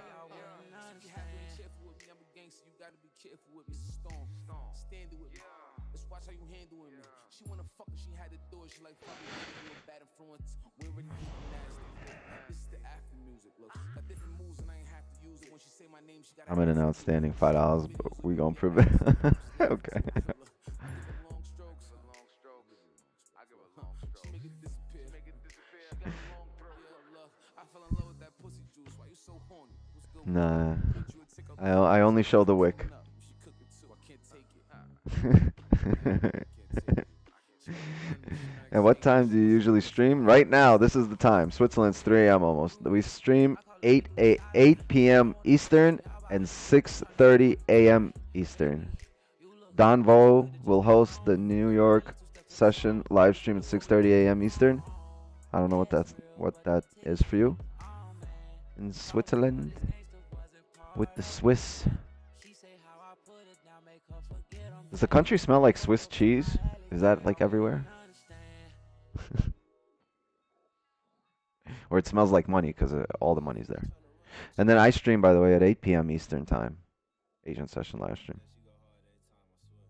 S3: I'm in an outstanding $5, but we gonna prove it. Okay. Nah, I only show the wick. And what time do you usually stream? Right now, this is the time. Switzerland's 3 a.m. almost. We stream 8 p.m. Eastern and 6:30 a.m. Eastern. Don Vo will host the New York session live stream at 6:30 a.m. Eastern. I don't know what that is for you. In Switzerland with the Swiss. Does the country smell like Swiss cheese? Is that like everywhere? Or it smells like money because all the money's there. And then I stream, by the way, at 8 p.m. Eastern time. Asian session live stream.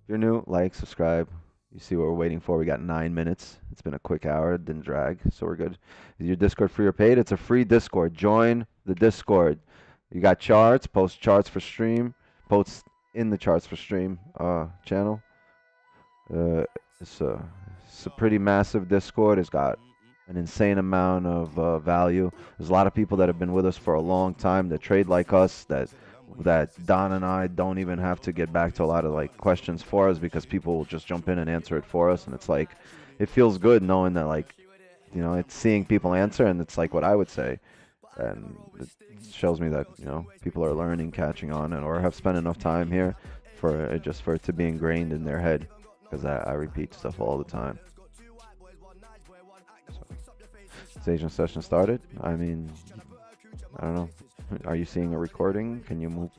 S3: If you're new, like, subscribe. You see what we're waiting for. We got 9 minutes. It's been a quick hour. It didn't drag, so we're good. Is your Discord free or paid? It's a free Discord. Join the Discord. You got charts. Post charts for stream. Post in the charts for stream channel. It's a pretty massive Discord. It's got an insane amount of value. There's a lot of people that have been with us for a long time that trade like us, that Don and I don't even have to get back to a lot of like questions for us because people will just jump in and answer it for us. And it's like, it feels good knowing that, like, you know, it's seeing people answer, and it's like what I would say. And it shows me that, you know, people are learning, catching on, and or have spent enough time here for it to be ingrained in their head, because I repeat stuff all the time. So, Asian session started. I mean, I don't know. Are you seeing a recording? Can you move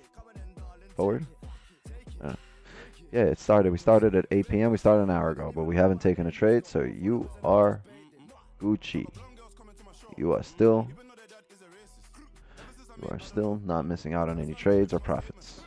S3: forward? Yeah, it started. We started at 8 p.m. We started an hour ago, but we haven't taken a trade, so you are Gucci. You are still not missing out on any trades or profits.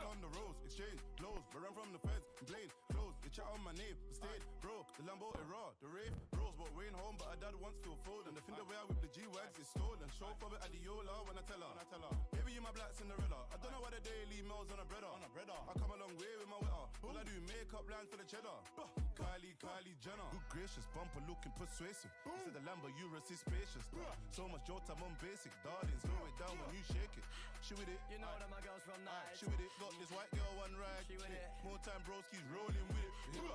S5: Bumper looking persuasive. This is the Lambo, you resist spacious. So much Jota, I'm basic. Darling, slow it down when you shake it. She with it. You know that my girl's from night. She with it. Got this white girl one ride. She with it. More time broski's rolling with it.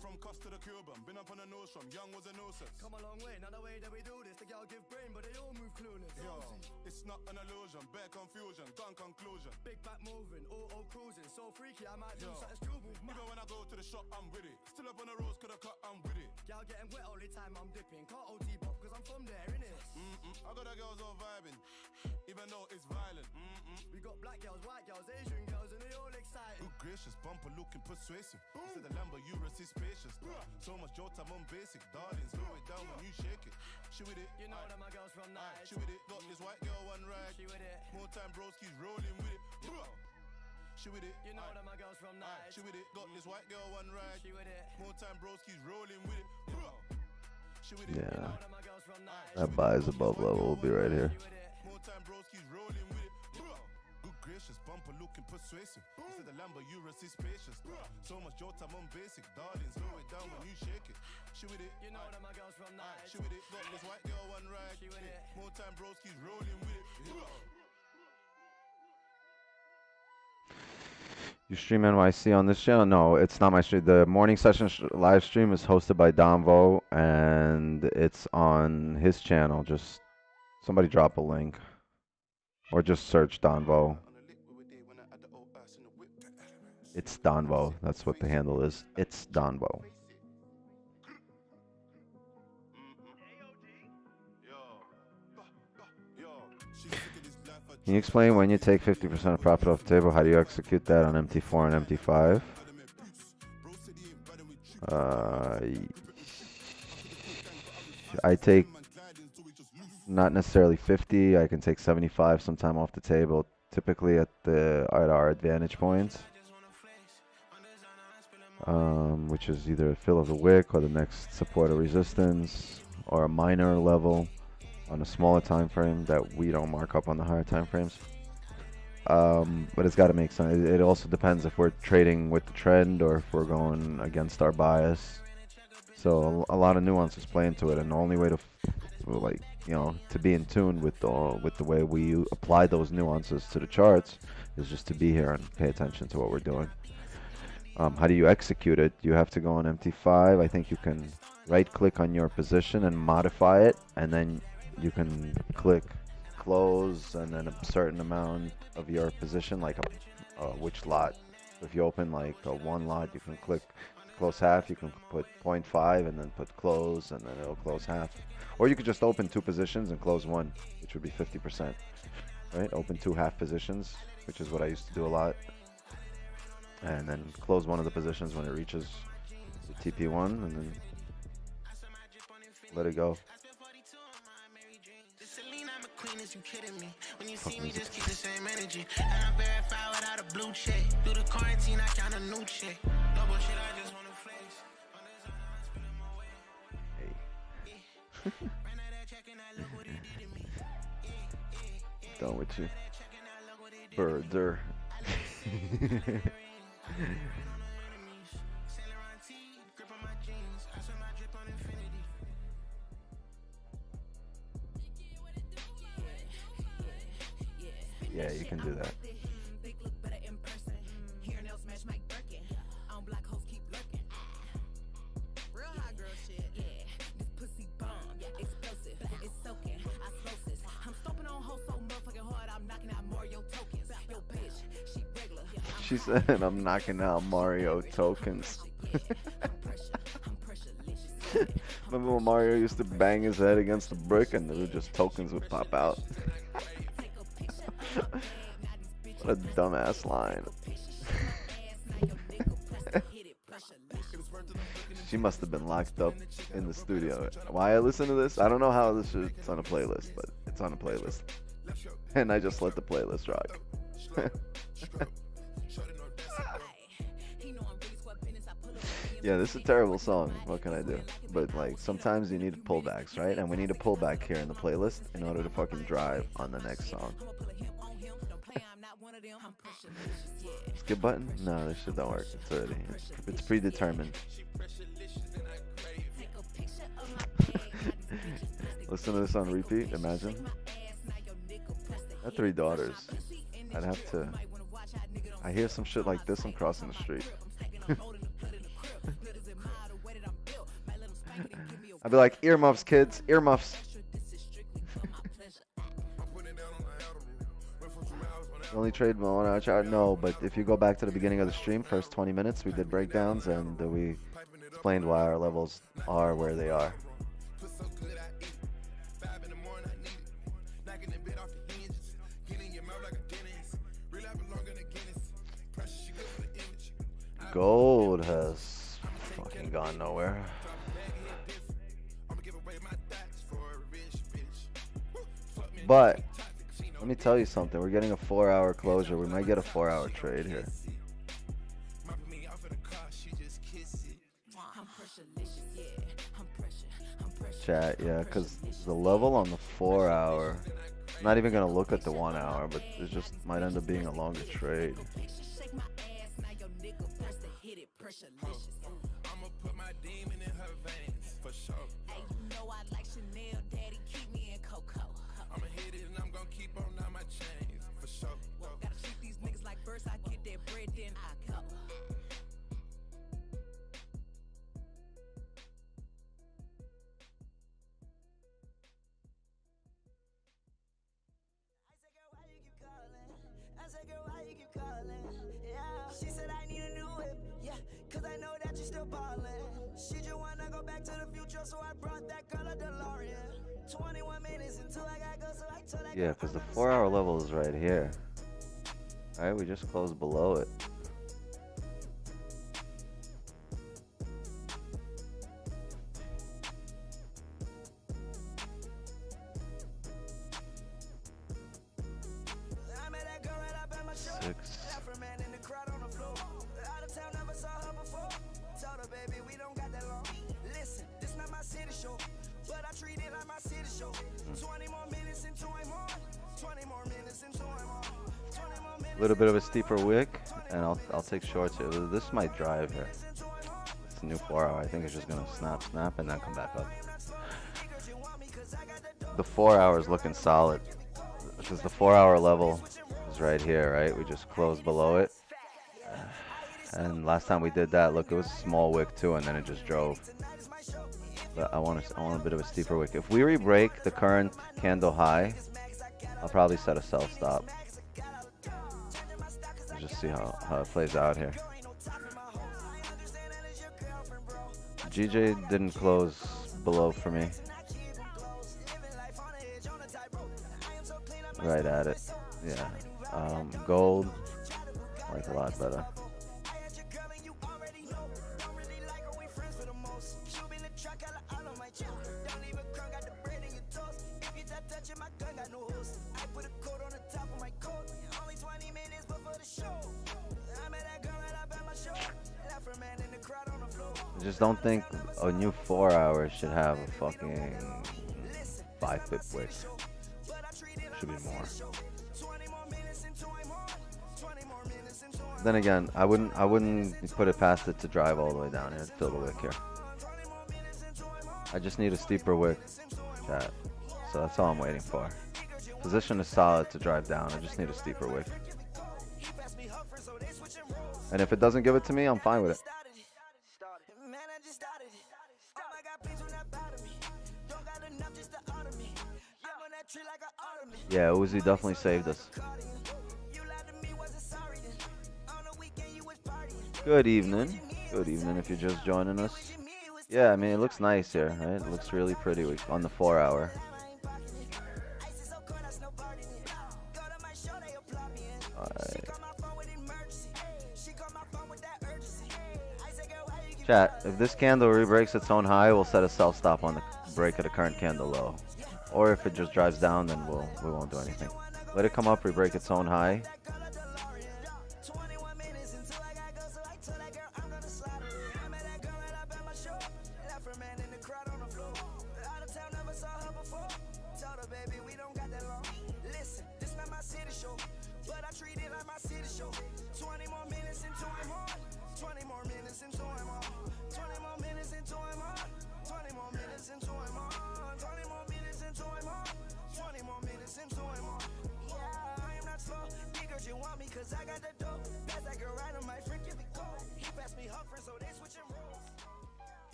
S5: From Costa to Cuban, been up on the nose from young was a no-sense. Come a long way, not the way that we do this. The girl give brain, but they all move clueless. Yo, it's not an illusion, bare confusion, gone conclusion. Big back moving, auto cruising, so freaky I might do something stupid. Even when I go to the shop, I'm with it. Still up on the roads, could have cut, I'm with it. Y'all getting wet all the time, I'm dipping. Can't OT pop, cause I'm from there, innit? I got the girls all vibing, even though it's violent. We got black girls, white girls, Asian girls, and they all excited. Good gracious, bumper looking persuasive. This is the Lambo, you resist spacious. So much Jota, I'm basic. Darling, slow it down when you shake it. She with it. You know that my girl's from night. She with it. Got this white girl one ride. She with it. More time broski's rolling with it. She with it. You know that my girl's from night. She with it. Got this white girl one ride. She with it. More time broski's rolling with it. She with it.
S3: Yeah. That buy is above level. We'll be right here.
S5: More time broski's rolling with it. Good gracious, bumper looking persuasive. This is the Lambo, you resist spacious. So much Jota, I'm basic. Darling, slow it down when you shake it. She with it. You know that my girl's from night. She with it. Got this white girl one ride. She with it. More time broski's rolling with it.
S3: You stream NYC on this channel? No, it's not my stream. The morning session live stream is hosted by Donvo, and it's on his channel. Just somebody drop a link, or just search Donvo. It's Donvo. That's what the handle is. It's Donvo. Can you explain when you take 50% of profit off the table? How do you execute that on MT4 and MT5? I take not necessarily 50. I can take 75 sometime off the table, typically at our advantage points, which is either a fill of the wick or the next support or resistance, or a minor level on a smaller time frame that we don't mark up on the higher time frames. But it's got to make sense. It also depends if we're trading with the trend or if we're going against our bias. So a lot of nuances play into it, and the only way to to be in tune with the way we apply those nuances to the charts is just to be here and pay attention to what we're doing. How do you execute it? You have to go on MT5. I think you can right click on your position and modify it, and then you can click close and then a certain amount of your position, like which lot. If you open like one lot, you can click close half, you can put 0.5 and then put close, and then it'll close half. Or you could just open 2 positions and close 1, which would be 50%. Right? Open 2 half positions, which is what I used to do a lot. And then close 1 of the positions when it reaches the TP1, and then let it go.
S8: You kidding me? When you see me, just keep the same energy. And I verify without a blue check. Through the quarantine, I count a new check. Double shit, I just wanna flex.
S3: Hey. Done with you. Birder. Yeah, you can do that. She said, I'm knocking out Mario tokens. Remember when Mario used to bang his head against the brick and there were just tokens would pop out? What a dumbass line. She must have been locked up in the studio. Why I listen to this? I don't know how this is on a playlist, but it's on a playlist. And I just let the playlist rock. Yeah, this is a terrible song. What can I do? But like, sometimes you need pullbacks, right? And we need a pullback here in the playlist in order to fucking drive on the next song. Skip button? No, this shit don't work. It's already, it's predetermined. Listen to this on repeat. Imagine. I have 3 daughters. I'd have to. I hear some shit like this. I'm crossing the street. I'd be like, earmuffs, kids, earmuffs. Only trade 1 hour chart? No, but if you go back to the beginning of the stream, first 20 minutes, we did breakdowns and we explained why our levels are where they are. Gold has fucking gone nowhere. But let me tell you something. We're getting a 4-hour closure. We might get a 4-hour trade here. Chat, yeah, because the level on the 4-hour, I'm not even going to look at the 1 hour, but it just might end up being a longer trade. Yeah, because the 4-hour level is right here. Alright, we just closed below it. A little bit of a steeper wick, and I'll take shorts here. This might drive here. It's a new 4-hour. I think it's just gonna snap, and then come back up. The 4-hour is looking solid because the 4-hour level is right here, right? We just closed below it, and last time we did that, look, it was a small wick too, and then it just drove. But I want a bit of a steeper wick. If we re-break the current candle high, I'll probably set a sell stop. Just see how it plays out here. GJ didn't close below for me. Right at it. Yeah. Gold, like a lot better. I just don't think a new 4 hours should have a fucking 5 pip wick. Should be more. Then again, I wouldn't put it past it to drive all the way down here and fill the wick here. I just need a steeper wick, chat. So that's all I'm waiting for. Position is solid to drive down. I just need a steeper wick. And if it doesn't give it to me, I'm fine with it. Yeah, Uzi definitely saved us. Good evening. Good evening if you're just joining us. Yeah, I mean, it looks nice here, right? It looks really pretty on the 4 hour. Alright. Chat, if this candle re-breaks its own high, we'll set a self-stop on the break of the current candle low. Or if it just drives down, then we won't do anything. Let it come up, re-break its own high.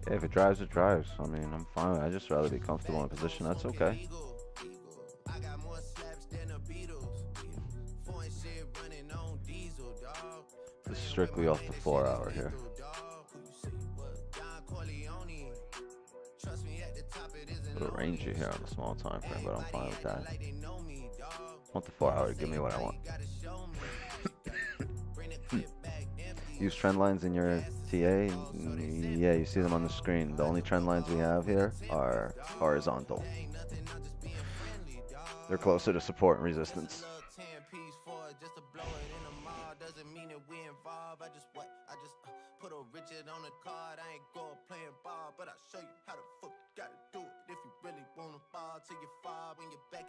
S3: Yeah, if it drives, it drives. I mean, I'm fine. I'd just rather be comfortable in position. That's okay. This is strictly off the 4 hour here. A little rangy here on the small time frame, but I'm fine with that. I want the 4 hour to give me what I want. Use trend lines in your TA. Yeah, you see them on the screen. The only trend lines we have here are horizontal. They're closer to support and resistance.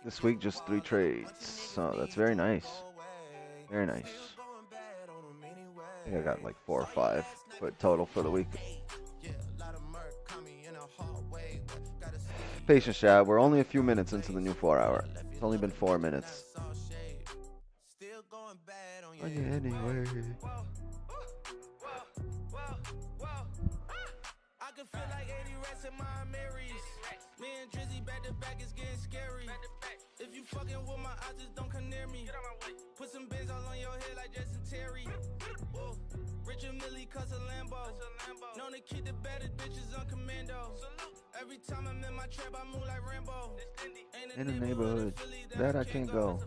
S3: This week, just 3 trades. So that's very nice. Very nice. I think I got like 4 or 5, but total for the week. Patience, chat. We're only a few minutes into the new 4 hour. It's only been 4 minutes. Anyway.
S8: I can feel like 80 rats in my Marys. Me and Drizzy back to back is getting scary. If you fucking with my eyes, just don't come near me. Put some bins all on your head like Jason Terry. Whoa. Richard Millie cuss a Lambo. Known to keep the baddest bitches on commando. Every time I'm in my trap, I move like Rambo. Ain't
S3: In the neighborhood that I can't go.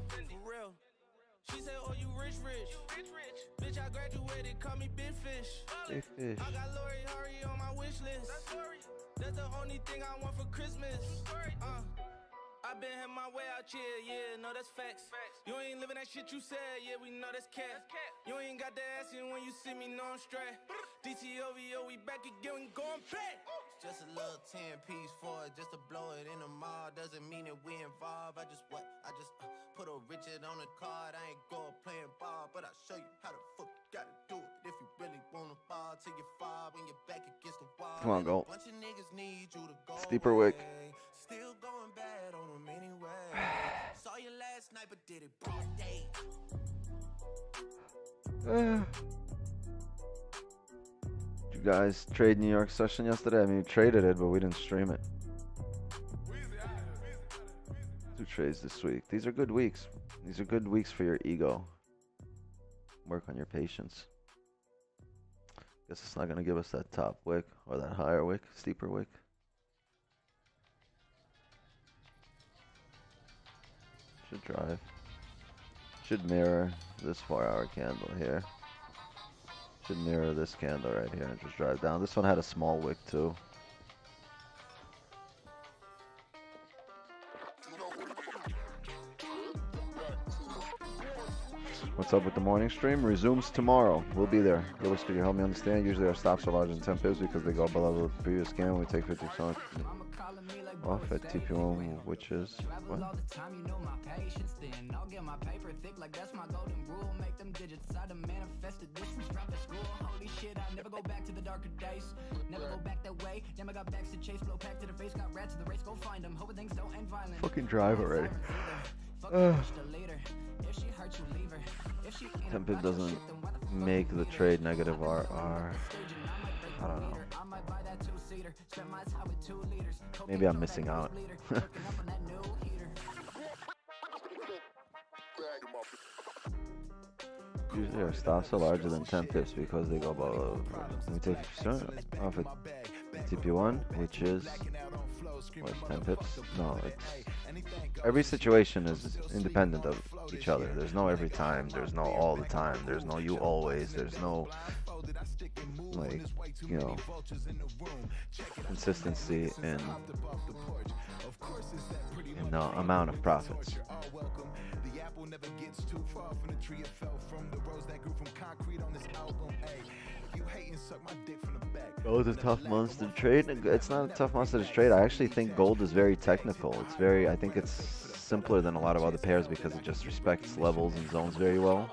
S8: She said, oh, you rich. Bitch, I graduated, call me Big Fish.
S3: Big fish.
S8: I got Lori Hurry on my wish list. That's the only thing I want for Christmas. I been had my way out here, yeah, no, that's facts. You ain't living that shit you said, yeah, we know that's cat. You ain't got that ass in when you see me, no, I'm straight. DTOVO, we back again, we going back. Just a little 10-piece for it, just to blow it in the mall. Doesn't mean that we involved. I just put a Richard on the card. I ain't go playing ball, but I'll show you how the fuck you gotta do it. If you really wanna fall till you fall when you're back against the wall.
S3: Come on, go.
S8: Bunch of niggas need you to go
S3: Steeper wick.
S8: Still going bad on them anyway. Saw you last night, but did it broad day.
S3: Did you guys trade New York session yesterday? I mean, we traded it, but we didn't stream it. 2 trades this week. These are good weeks. These are good weeks for your ego. work on your patience. Guess it's not gonna give us that top wick or that higher wick, steeper wick. Should drive. Should mirror this 4-hour candle here. Should mirror this candle right here and just drive down. This one had a small wick too. What's up with the morning stream? Resumes tomorrow. We'll be there. Gilbert, could you help me understand? Usually our stops are larger than 10 pips because they go below the previous scan. We take 50% off at TP1, which is what? Fucking drive already. 10 pip doesn't make the trade negative RR. I don't know. Maybe I'm missing out. Usually our stops are larger than 10 pips because they go below. We take 50% off at TP1, which is what, 10 pips? No, it's every situation is independent of each other. There's no every time, there's no all the time, there's no you always, there's no like, you know, consistency in the amount of profits. Gold is a tough monster to trade. It's not a tough monster to trade. I actually think gold is very technical. I think it's simpler than a lot of other pairs because it just respects levels and zones very well.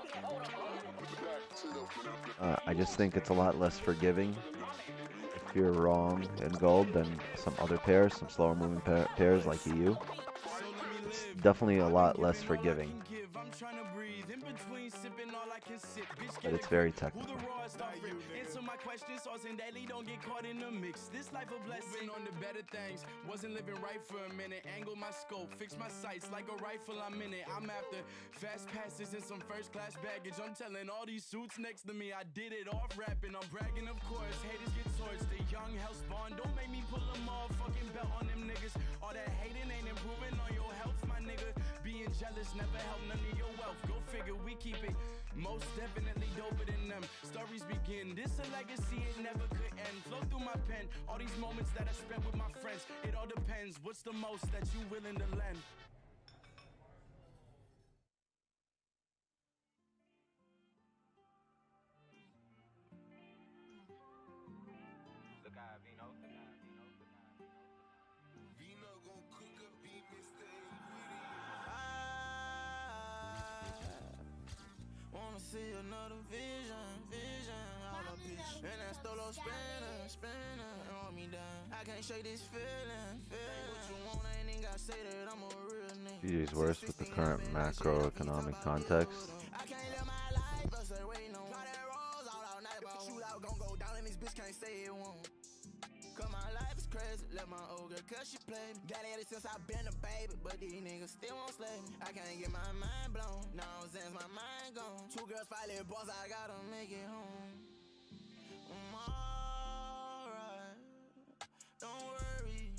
S3: I just think it's a lot less forgiving if you're wrong in gold than some other pairs, some slower moving pairs like EU. It's definitely a lot less forgiving. But it's very technical.
S8: Answer my questions, saucing daily, don't get caught in the mix. This life a blessing on the better things. Wasn't living right for a minute. Angle my scope, fix my sights like a rifle. I'm in it. I'm after fast passes and some first class baggage. I'm telling all these suits next to me, I did it off rapping. I'm bragging, of course. Haters get torched. The young hell spawn. Don't make me pull a motherfucking belt on them niggas. All that hating ain't improving on your health, my nigga. Being jealous never help none of your wealth. Go figure, we keep it most definitely doper than them. Stories begin. This a legacy, it never could end. Flow through my pen. All these moments that I spent with my friends. It all depends. What's the most that you willing to lend? See another vision, all up bitch. And that stolo spinning, on me down. I can't shake this feeling. What you want, I ain't gotta say that I'm a real nigga.
S3: PG's worse with the current macroeconomic context.
S8: I can't live my life, but say wait no. Try that rolls all night, but shoot out, gon' go down and this bitch can't say it won't. Cause my life is crazy, let my old girl cause she play me. Got at it since I been a baby, but these niggas still won't slay me. I can't get my mind blown, now since my mind gone. 2 girls, 5 little boys, I gotta make it home. I'm alright, don't worry,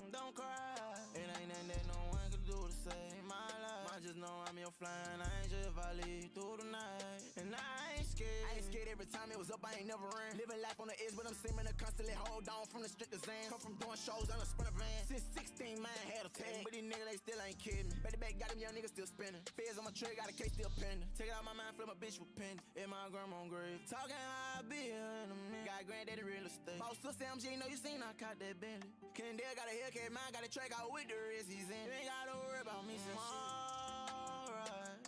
S8: don't cry. It ain't nothing that no one can do to save my life. I just know I'm your flying angel if I leave through the night. And I ain't scared. I ain't scared every time it was up, I ain't never ran. Living life on the edge, but I'm seeming to constantly hold on from the strict exams. Come from doing shows on a sprinter van. Since 16, man, had a tag. But these niggas, they still ain't kidding me. Back, got them young niggas still spinning. Feds on my trigger, got a case still pending. Take it out my mind, flip my bitch with pen. In my grandma's grave. Talking how I be in a minute. Got granddaddy real estate. Boss to MG, know you seen I caught that Bentley. Kendall got a Hellcat, mine got a track out with the wrist he's in. You ain't gotta worry about me since alright.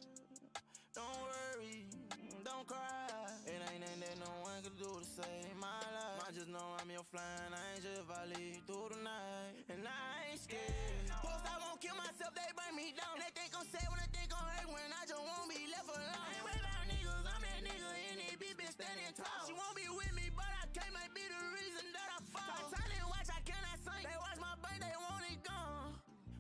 S8: Don't worry, don't cry. It ain't nothing that no one can do to save my life. I just know I'm your flying angel if I leave through the night. And I ain't scared. Post, I won't kill myself, they bring me down. They think I'm sad when they think I'm hurt, when I just won't be left alone. I ain't worried about niggas, I'm that nigga in it, bitch standing tall. She won't be with me, but I can't might be the reason that I fall. Tiny watch, I cannot sing. They watch my birthday, want it gone.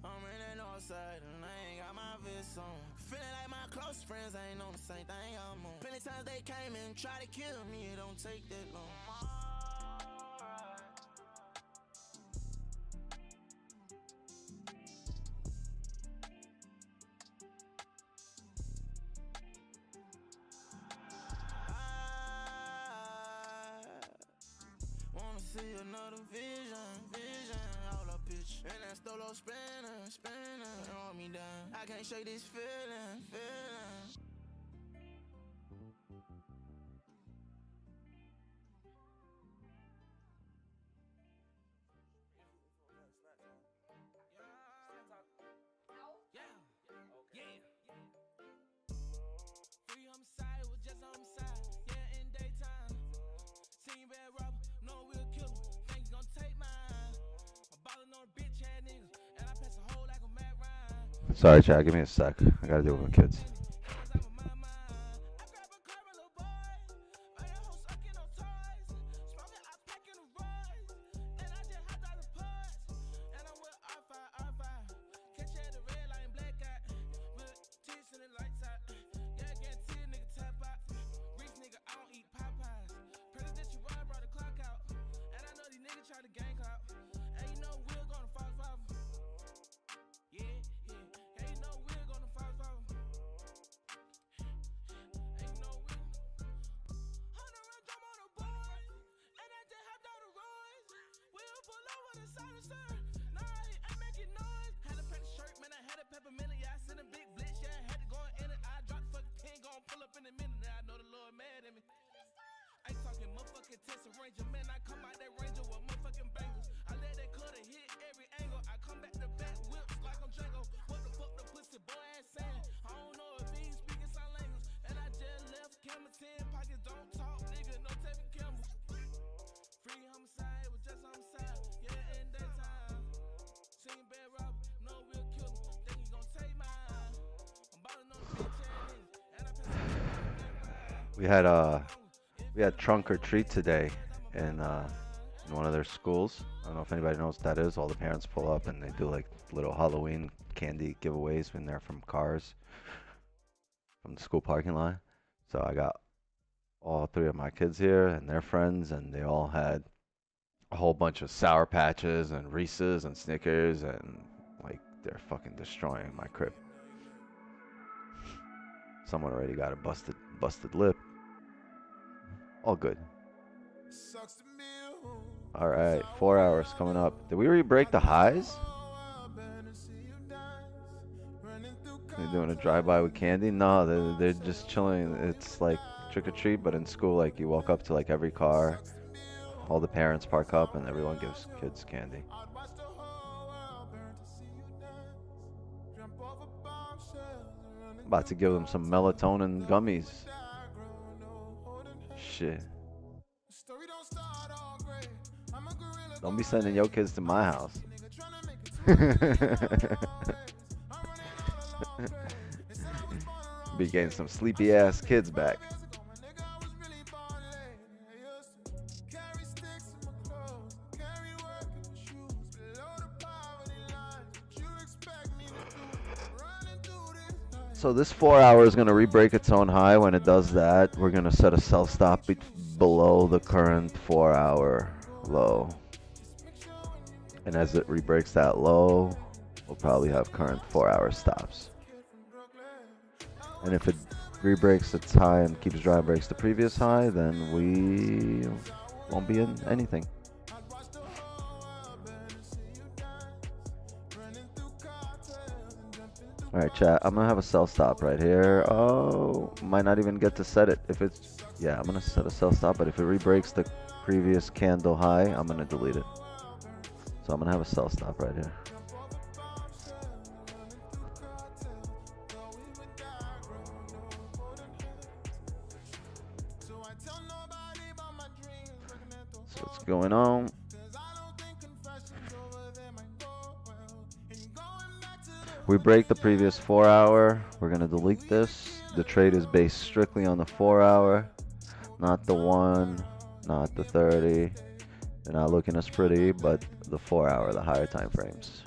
S8: I'm in that north side and I ain't got my vest on. Feeling like my close friends ain't on the same thing I'm on. Plenty times they came and tried to kill me, it don't take that long. Wanna see another vision, all up bitch. And that stolo spinning, on me down. I can't shake this feeling. Free homicide was just homicide, yeah, in daytime. Seen bad robber, no we'll kill him. Think you gon' take mine. I'm ballin' on bitch ass niggas, and I pass a whole like a Matt Ryan.
S3: Sorry, chat. Give me a sec. I gotta deal with my kids. We had trunk or treat today in one of their schools. I don't know if anybody knows what that is. All the parents pull up and they do like little Halloween candy giveaways when they're from cars from the school parking lot. So I got all 3 of my kids here and their friends, and they all had a whole bunch of Sour Patches and Reese's and Snickers, and like they're fucking destroying my crib. Someone already got a busted lip. All good. All right, 4 hours coming up. Did we re-break the highs? They're doing a drive-by with candy? No, they're just chilling. It's like trick or treat, but in school, like you walk up to like every car, all the parents park up, and everyone gives kids candy. About to give them some melatonin gummies. Shit. Don't be sending your kids to my house. Be getting some sleepy ass kids back. So this 4 hour is going to re-break its own high. When it does that, we're going to set a sell stop below the current 4 hour low. And as it re-breaks that low, we'll probably have current 4 hour stops. And if it re-breaks its high and keeps dry breaks the previous high, then we won't be in anything. Alright, chat, I'm gonna have a sell stop right here. Oh, might not even get to set it. If it's, yeah, I'm gonna set a sell stop, but if it re-breaks the previous candle high, I'm gonna delete it. So I'm gonna have a sell stop right here. So what's going on? We break the previous 4 hour. We're gonna delete this. The trade is based strictly on the 4 hour, not the 1, not the 30. They're not looking as pretty, but the 4 hour, the higher time frames.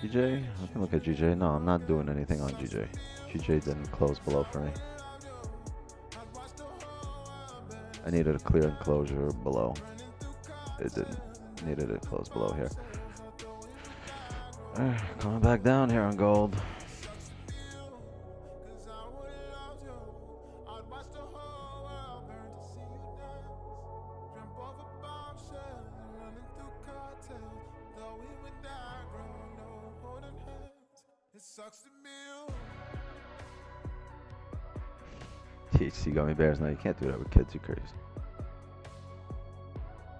S3: GJ? I can look at GJ. No, I'm not doing anything on GJ. GJ didn't close below for me. I needed a clear enclosure below. It didn't. Needed it close below here. Coming back down here on gold. THC gummy bears. No, you can't do that with kids. You crazy.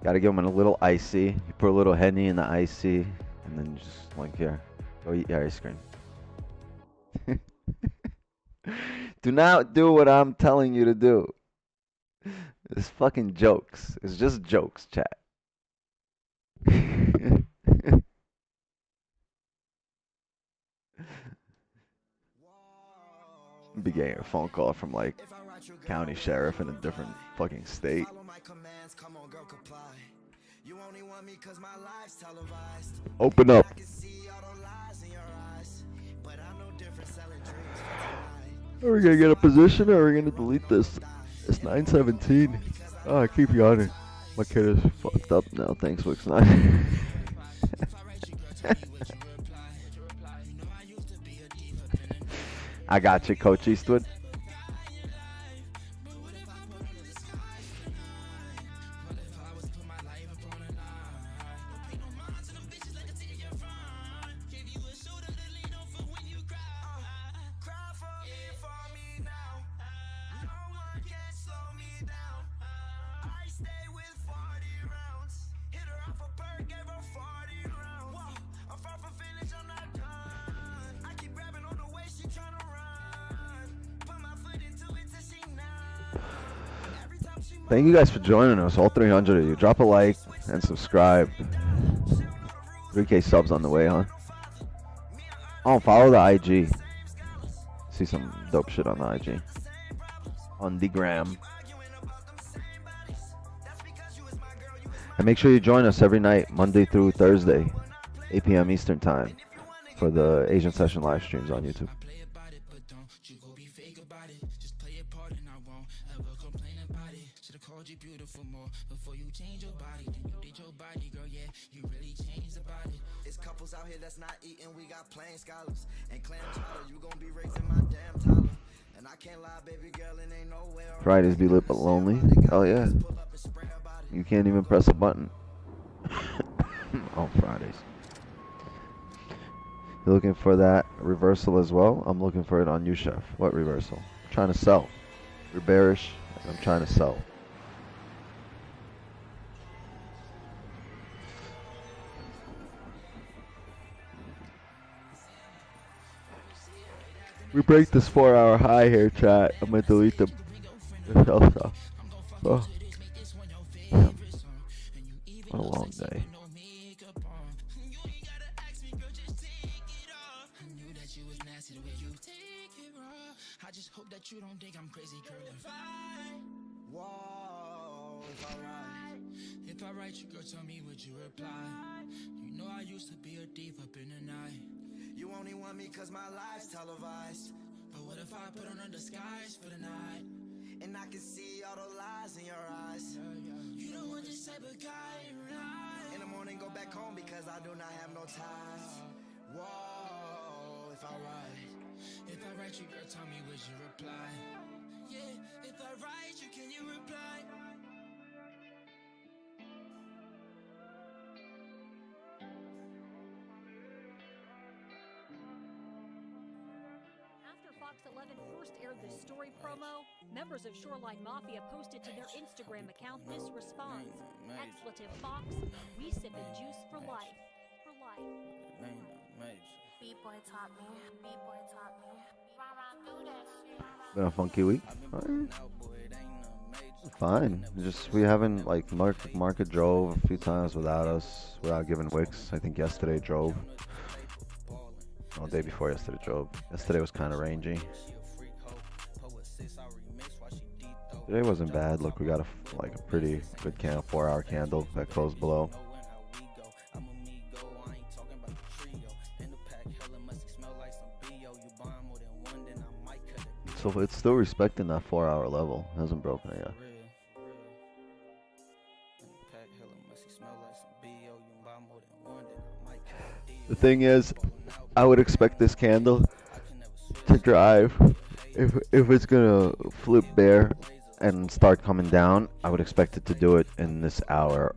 S3: Gotta give them a little icy. You put a little Henny in the icy, and then just like here, go eat your ice cream. Do not do what I'm telling you to do. It's fucking jokes. It's just jokes, chat. Be getting a phone call from like county sheriff in a different fucking state. Open up. Are we gonna get a position or are we gonna delete this? It's 9:17. Oh, I keep yawning. My kid is fucked up now. Thanks, Wix9. I got you, Coach Eastwood. Thank you guys for joining us, all 300 of you. Drop a like and subscribe. 3K subs on the way, huh? Oh, follow the IG. See some dope shit on the IG. On the gram. And make sure you join us every night, Monday through Thursday, 8 p.m. Eastern Time, for the Asian Session live streams on YouTube. Fridays be lit but lonely. Hell yeah. You can't even press a button. On Fridays. You're looking for that reversal as well? I'm looking for it on you, Chef. What reversal? I'm trying to sell. You're bearish. I'm trying to sell. We break this 4-hour high here, chat. I'm gonna delete the sell stuff. Oh. What a long day. I just hope that you don't think I'm crazy, girl. If I write you, girl, tell me would you reply? You know I used to be a thief up in the night. You only want me cause my life's televised. But what if I put on a disguise for the night? And I can see all the lies in your eyes. You don't want this type of guy, right? In the morning go back home because I do not have no ties. Whoa, if I write you, girl, tell me would you reply? Yeah, if I write you, can you reply?
S9: Fox 11 first aired the story promo, members of Shoreline Mafia posted to their Instagram account this response. Expletive Fox, we sippin' juice for life. For life. B-boy taught me. B-boy taught me. Been a funky week. Fine. Just we haven't like market drove a few times without us, without giving wicks. I think yesterday drove. No, day before yesterday drove. Yesterday was kind of rangy. Today wasn't bad. Look, we got a pretty good 4-hour candle that closed below. So it's still respecting that 4-hour level. Hasn't broken it yet. The thing is, I would expect this candle to drive. If it's gonna flip bear and start coming down, I would expect it to do it in this hour.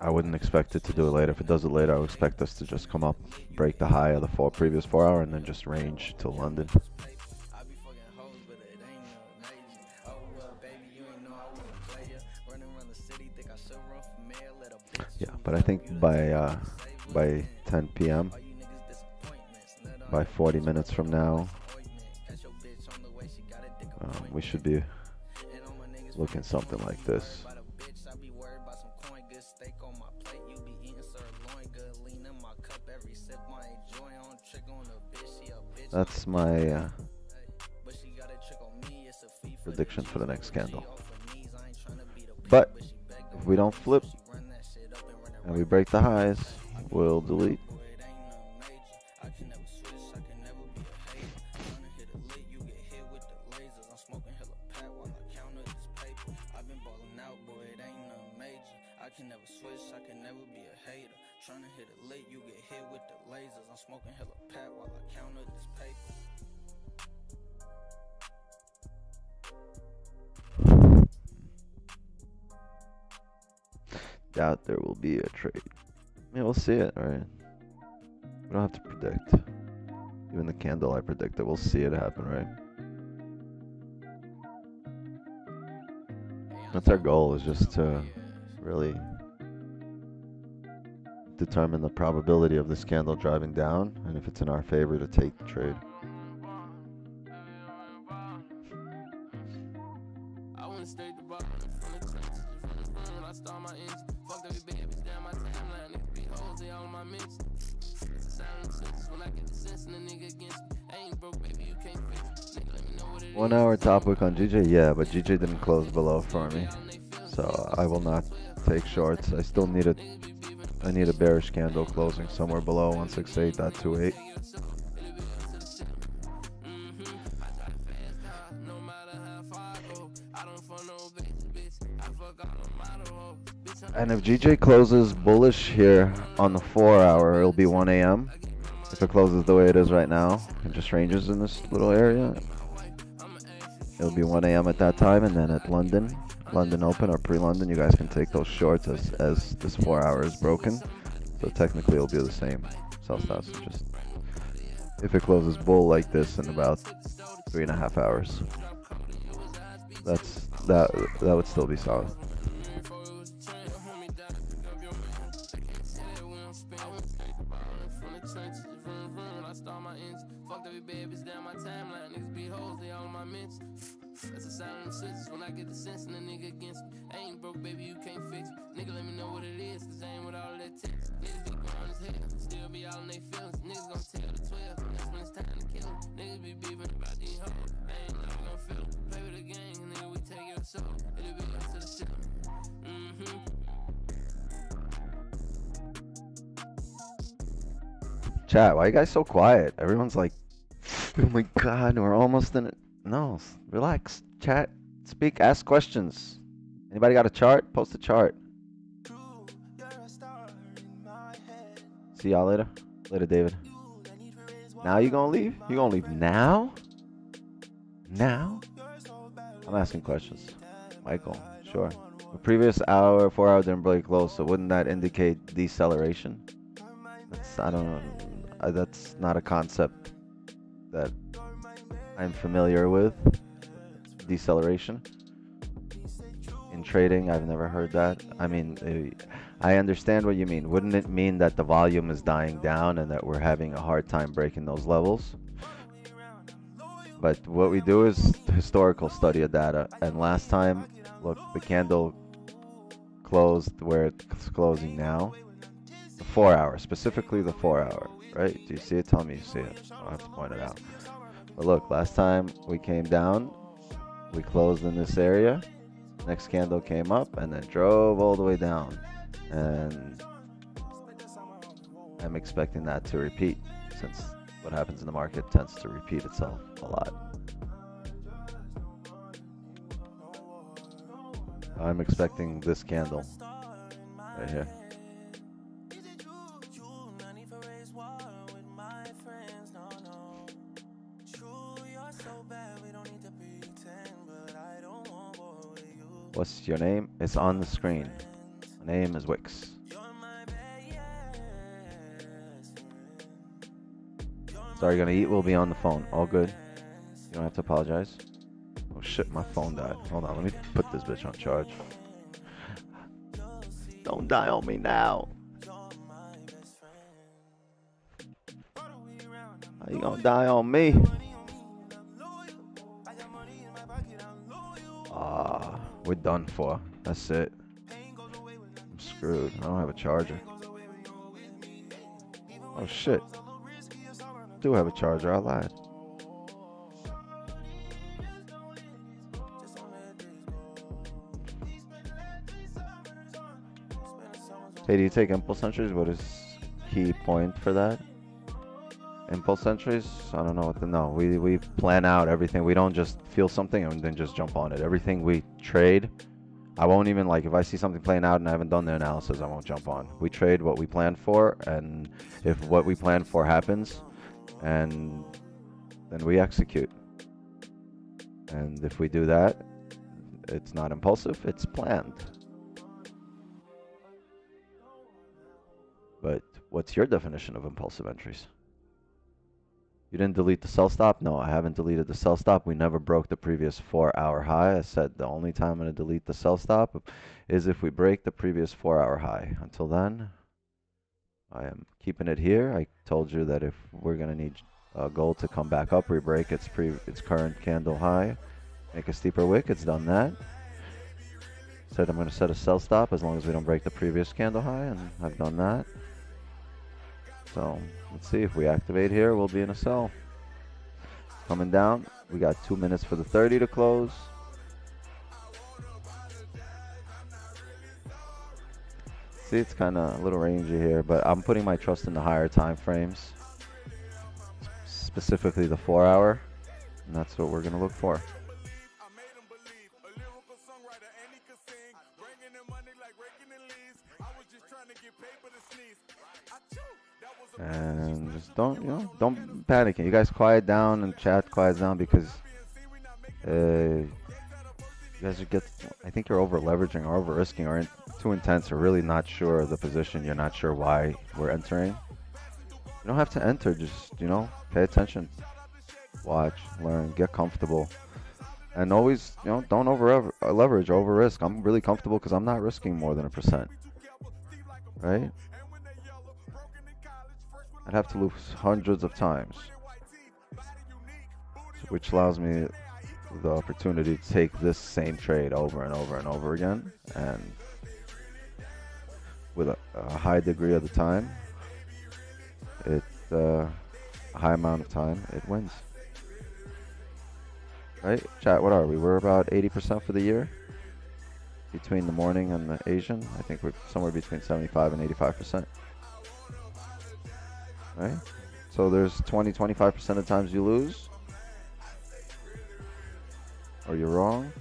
S9: I wouldn't expect it to do it later. If it does it later, I would expect us to just come up, break the high of the previous 4-hour, and then just range till London. Yeah, but I think by 10 p.m., by 40 minutes from now, we should be looking something like this. That's my prediction for the next candle. But if we don't flip and we break the highs, we'll delete. Doubt there will be a trade. Yeah, we'll see it, right? We don't have to predict. Even the candle I predicted, we'll see it happen, right? That's our goal, is just to really determine the probability of this candle driving down, and if it's in our favor, to take the trade. One-hour top wick on GJ, yeah, but GJ didn't close below for me, so I will not take shorts. I still need I need a bearish candle closing somewhere below 168.28. And if GJ closes bullish here on the 4-hour, it'll be 1 a.m. If it closes the way it is right now, it just ranges in this little area. It'll be 1 a.m. at that time, and then at London Open or pre-London, you guys can take those shorts as this 4-hour is broken. So technically it'll be the same sell stops. Just if it closes bull like this in about 3.5 hours, that would still be solid. Chat, why are you guys so quiet? Everyone's like, oh my god, we're almost in it. No, relax. Chat, speak, ask questions. Anybody got a chart? Post a chart. See y'all later. Later, David. Now you gonna leave? You gonna leave now? Now? I'm asking questions. Michael, sure. The previous 4-hour didn't break close, so wouldn't that indicate deceleration? I don't know. That's not a concept that I'm familiar with. Deceleration. In trading, I've never heard that. I mean, I understand what you mean. Wouldn't it mean that the volume is dying down and that we're having a hard time breaking those levels? But what we do is historical study of data. And last time, look, the candle closed where it's closing now. The 4-hour, specifically the 4-hour, right? Do you see it? Tell me you see it. I don't have to point it out. But look, last time we came down, we closed in this area. Next candle came up and then drove all the way down. And I'm expecting that to repeat, since what happens in the market tends to repeat itself a lot. I'm expecting this candle right here. What's your name? It's on the screen. My name is Wix. Sorry, gonna eat. We'll be on the phone. All good. You don't have to apologize. Oh shit, my phone died. Hold on, let me put this bitch on charge. Don't die on me now. How you gonna die on me? Ah, we're done for. That's it. I'm screwed. I don't have a charger. Oh shit. I do have a charger. I lied. Hey, do you take impulse entries? What is key point for that? Impulse entries? I don't know what to know. We plan out everything. We don't just feel something and then just jump on it. Everything we trade, I won't even, like, if I see something playing out and I haven't done the analysis, I won't jump on. We trade what we plan for, and if what we plan for happens, and then we execute. And if we do that, it's not impulsive, it's planned. But what's your definition of impulsive entries? You didn't delete the sell stop? No, I haven't deleted the sell stop. We never broke the previous 4-hour high. I said the only time I'm going to delete the sell stop is if we break the previous 4-hour high. Until then, I am keeping it here. I told you that if we're going to need gold to come back up, we break its current candle high, make a steeper wick. It's done that. Said I'm going to set a sell stop as long as we don't break the previous candle high, and I've done that. So let's see, if we activate here, we'll be in a sell. Coming down, we got 2 minutes for the 30 to close. See, it's kind of a little rangy here, but I'm putting my trust in the higher time frames, specifically the 4-hour, and that's what we're going to look for. And just don't panic. You guys quiet down and chat quiet down, because you guys I think you're over leveraging or over risking or too intense, or really not sure of the position. You're not sure why we're entering. You don't have to enter, just, pay attention, watch, learn, get comfortable, and always, don't over leverage, over risk. I'm really comfortable because I'm not risking more than 1%, right? I'd have to lose hundreds of times, which allows me the opportunity to take this same trade over and over and over again, and with a high degree of the time, a high amount of time, it wins. Right? Chat, what are we? We're about 80% for the year between the morning and the Asian. I think we're somewhere between 75 and 85%. Right? So there's 20-25% of times you lose, or you're wrong.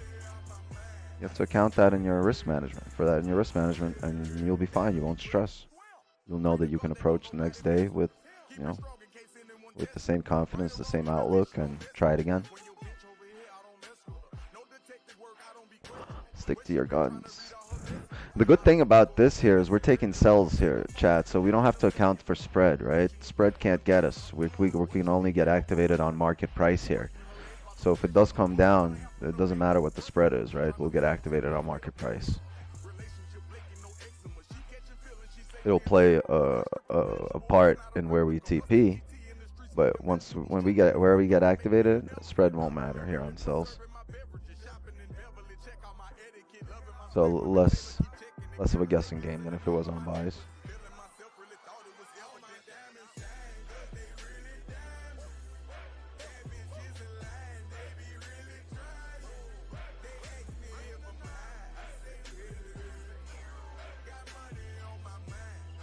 S9: You have to account that in your risk management, and you'll be fine. You won't stress. You'll know that you can approach the next day with, with the same confidence, the same outlook, and try it again. Stick to your guns. The good thing about this here is we're taking sells here, chat, so we don't have to account for spread, right? Spread can't get us. We can only get activated on market price here. So if it does come down, it doesn't matter what the spread is, right? We'll get activated on market price. It'll play a part in where we TP, but when we get activated, spread won't matter here on sells. So less of a guessing game than if it was on buys.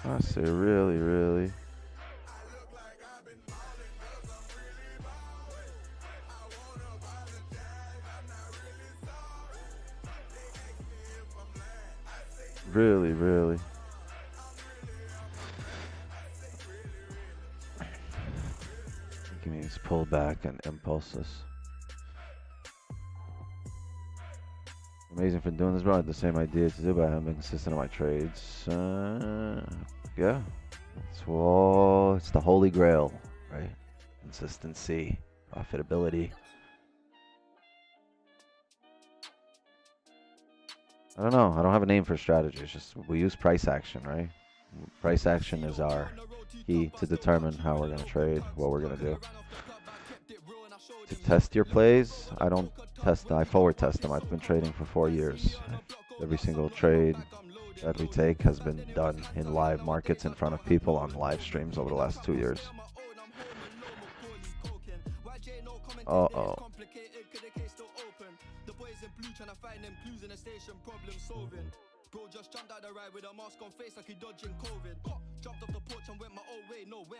S9: I say really.
S3: really. He needs to pull back and impulses. Amazing for doing this, bro. I had the same idea to do, but I haven't been consistent on my trades. Yeah. It's the holy grail, right? Consistency, profitability. I don't know. I don't have a name for strategy. It's just we use price action, right? Price action is our key to determine how we're going to trade, what we're going to do. To test your plays, I don't test them. I forward test them. I've been trading for 4 years. Every single trade that we take has been done in live markets in front of people on live streams over the last 2 years. Uh-oh. Bro just jumped out the ride with a mask on face like he dodging COVID. Jumped off the porch and went my own way, no way.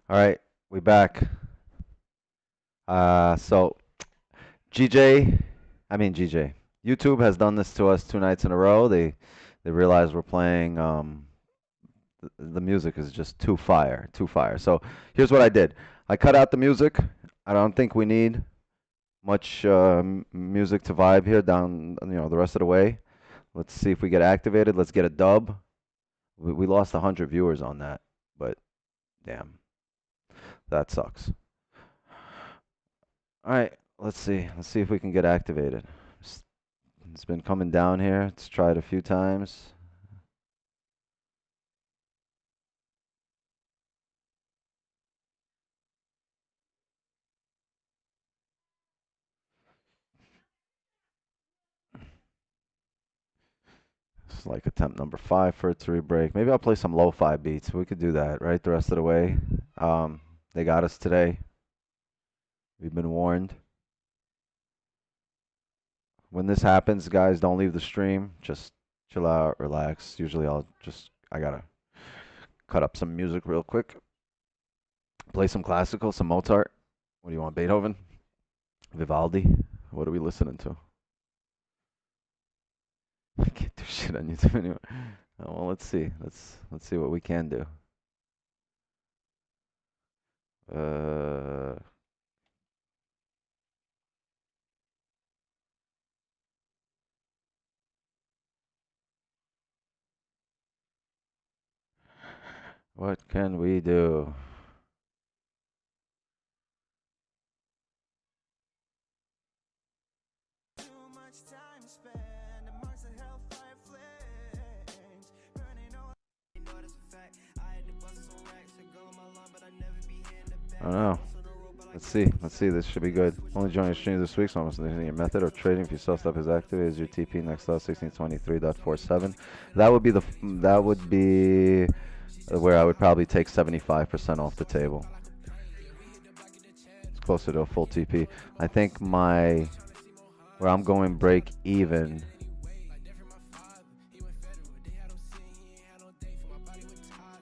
S3: All right, we back. So GJ, YouTube has done this to us 2 nights in a row. They realize we're playing. The music is just too fire. So here's what I did. I cut out the music. I don't think we need much music to vibe here down, the rest of the way. Let's see if we get activated. Let's get a dub. We lost 100 viewers on that, but damn, that sucks. All right, let's see if we can get activated. It's been coming down here. Let's try it a few times. It's like attempt number 5 for a 3 break. Maybe I'll play some lo-fi beats. We could do that, right? The rest of the way. They got us today. We've been warned. When this happens, guys, don't leave the stream. Just chill out, relax. Usually I gotta cut up some music real quick. Play some classical, some Mozart. What do you want, Beethoven? Vivaldi? What are we listening to? I can't do shit on YouTube anyway. Oh, well, let's see. Let's see what we can do. What can we do? I don't know. Let's see. This should be good. Only joining stream this week, so I'm listening your method of trading. If your sell stop is activated, is your TP next out 1623.47. That would be where I would probably take 75% off the table. It's closer to a full TP. I think where I'm going break even.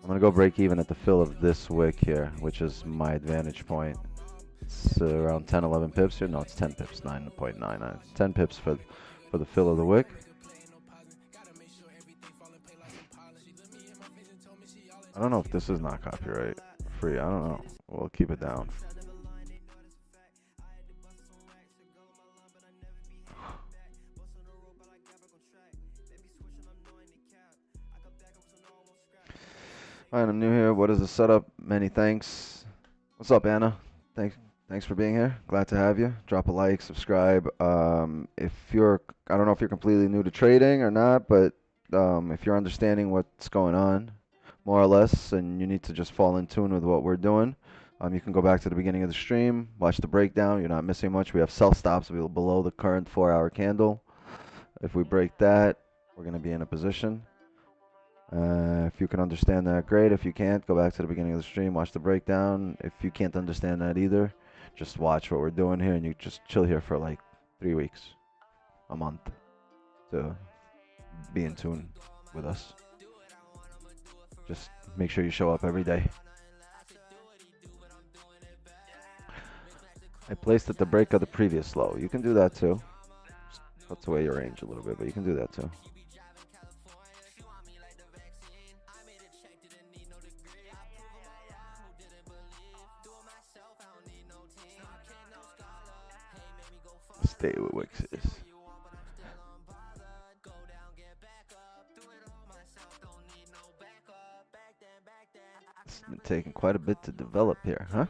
S3: I'm gonna go break even at the fill of this wick here, which is my advantage point. It's around 10, 11 pips here. No, it's 10 pips, 9.99. 10 pips for the fill of the wick. I don't know if this is not copyright free. I don't know. We'll keep it down. Alright, I'm new here. What is the setup? Many thanks. What's up, Anna? Thanks for being here. Glad to have you. Drop a like, subscribe. I don't know if you're completely new to trading or not, but if you're understanding what's going on, more or less, and you need to just fall in tune with what we're doing, you can go back to the beginning of the stream, watch the breakdown. You're not missing much. We have sell stops below the current 4-hour candle. If we break that, we're going to be in a position. If you can understand that, great. If you can't, go back to the beginning of the stream, watch the breakdown. If you can't understand that either, just watch what we're doing here, and you just chill here for like 3 weeks, a month, to be in tune with us. Just make sure you show up every day. I placed at the break of the previous low. You can do that too. Just cuts away your range a little bit, but you can do that too. Stay with Wixes. It's been taking quite a bit to develop here, huh?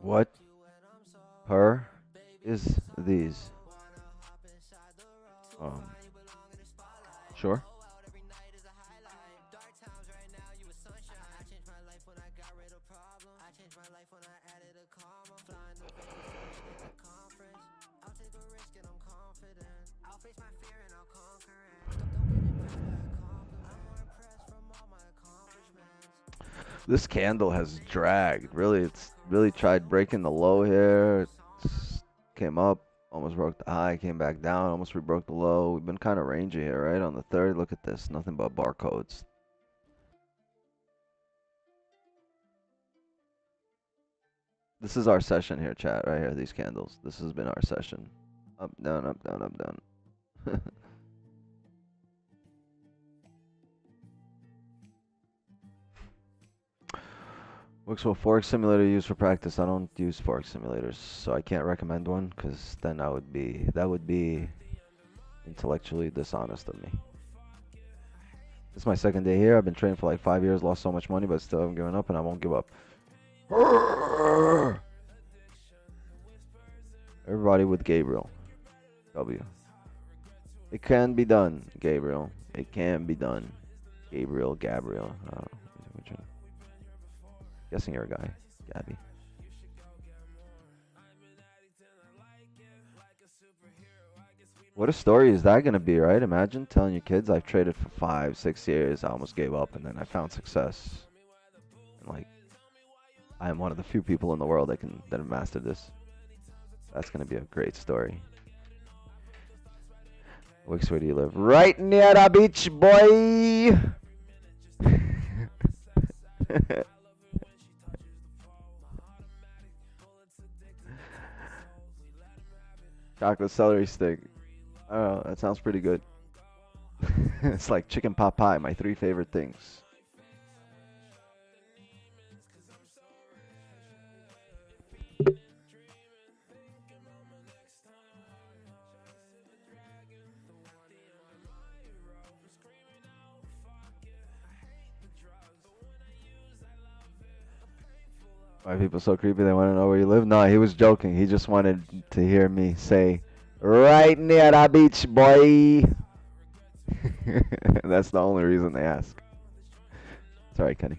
S3: What is these? Sure. This candle has dragged. Really, it's really tried breaking the low here. It's came up, almost broke the high, came back down, almost rebroke the low. We've been kind of rangy here, right? On the third, look at this. Nothing but barcodes. This is our session here, chat, right here, these candles. This has been our session. Up, down, up, down, up, down. Works well. Forex simulator used for practice. I don't use Forex simulators, so I can't recommend one, because then that would be intellectually dishonest of me. This is my second day here. I've been trading for like 5 years, lost so much money, but still haven't given up, and I won't give up. Everybody with Gabriel. W. It can be done, Gabriel. It can be done. Gabriel. Guessing you're a guy, Gabby. What a story is that gonna be, right? Imagine telling your kids, I've traded for 5, 6 years, I almost gave up, and then I found success. And like, I am one of the few people in the world that have mastered this. That's gonna be a great story. Wix, where do you live? Right near the beach, boy. Chocolate celery stick. Oh, that sounds pretty good. It's like chicken pot pie, my 3 favorite things. Why are people so creepy? They want to know where you live? No, he was joking. He just wanted to hear me say Right near the beach, boy. That's the only reason they ask. Sorry, Kenny.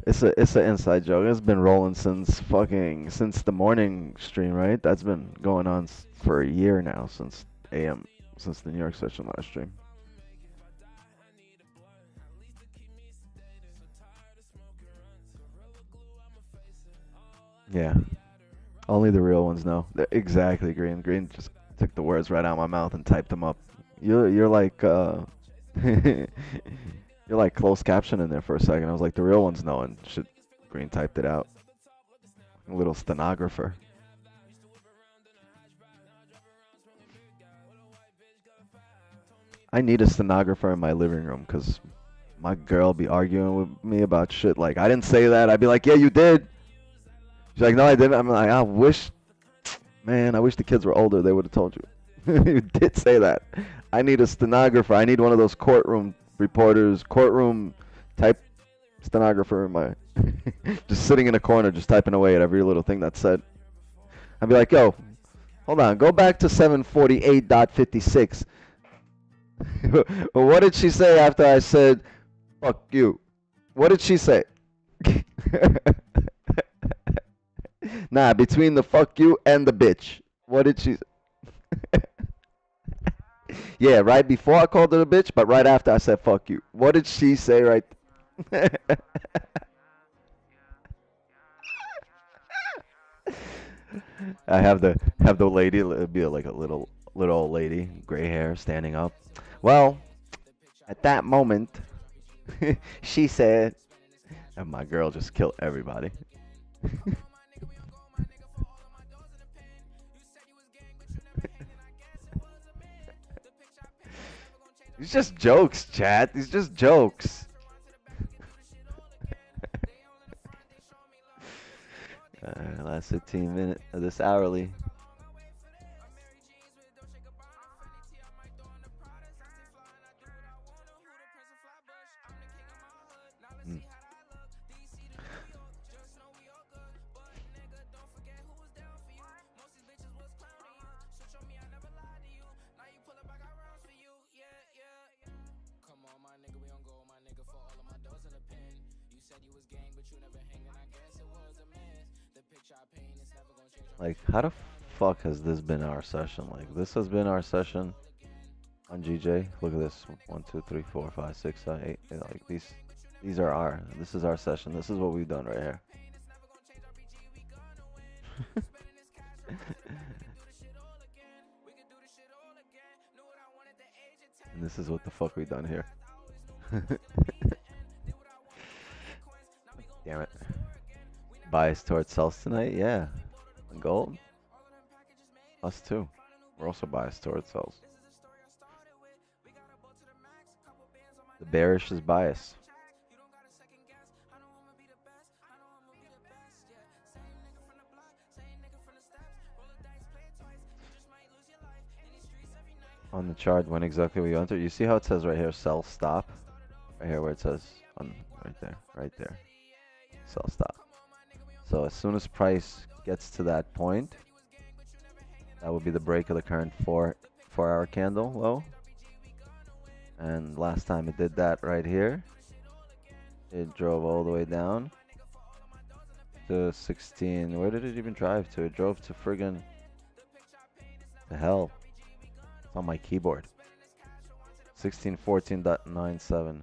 S3: It's an inside joke. It's been rolling since the morning stream, right? That's been going on for a year now, since AM, since the New York session last stream. Yeah. Only the real ones know. Exactly, Green. Green just took the words right out of my mouth and typed them up. You're like you're like closed caption in there for a second. I was like, the real ones know, and shit. Green typed it out. A little stenographer. I need a stenographer in my living room because my girl be arguing with me about shit like, I didn't say that. I'd be like, yeah, you did. She's like, no, I didn't. I'm like, I wish the kids were older. They would have told you. You did say that. I need a stenographer. I need one of those courtroom reporters, courtroom type stenographer in my just sitting in a corner, just typing away at every little thing that's said. I'd be like, yo, hold on, go back to 748.56. What did she say after I said, fuck you? What did she say? Nah, between the fuck you and the bitch. What did she say? Yeah, right before I called her a bitch, but right after I said fuck you. What did she say right? I have the lady, it'd be like a little old lady, gray hair, standing up. Well, at that moment, she said, and my girl just killed everybody. It's just jokes, chat. It's just jokes. Last 15 minutes of this hourly. Like, how the fuck has this been our session? Like, this has been our session on GJ. Look at this. 1, 2, 3, 4, 5, 6, 7, 8. Like, these are this is our session. This is what we've done right here. And this is what the fuck we done here. Damn it. Bias towards sells tonight? Yeah. Gold? Us too. We're also biased towards sells. The bearish is bias. On the chart, when exactly we enter, you see how it says right here, sell stop? Right here where it says, right there. Sell stop. So as soon as price gets to that point, that would be the break of the current 4-hour candle low. And last time it did that right here, it drove all the way down to 16. Where did it even drive to? It drove to friggin' the hell. It's on my keyboard. 1614.97.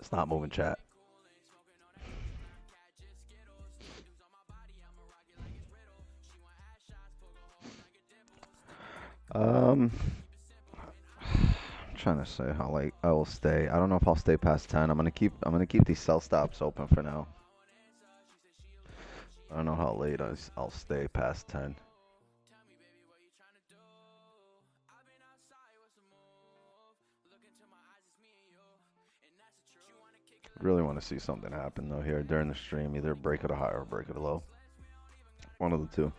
S3: It's not moving, chat. I'm trying to say how late I will stay. I don't know if I'll stay past 10. I'm gonna keep these sell stops open for now. I don't know how late I'll stay past 10. Really want to see something happen though here during the stream. Either break at a high or break at a low. One of the two.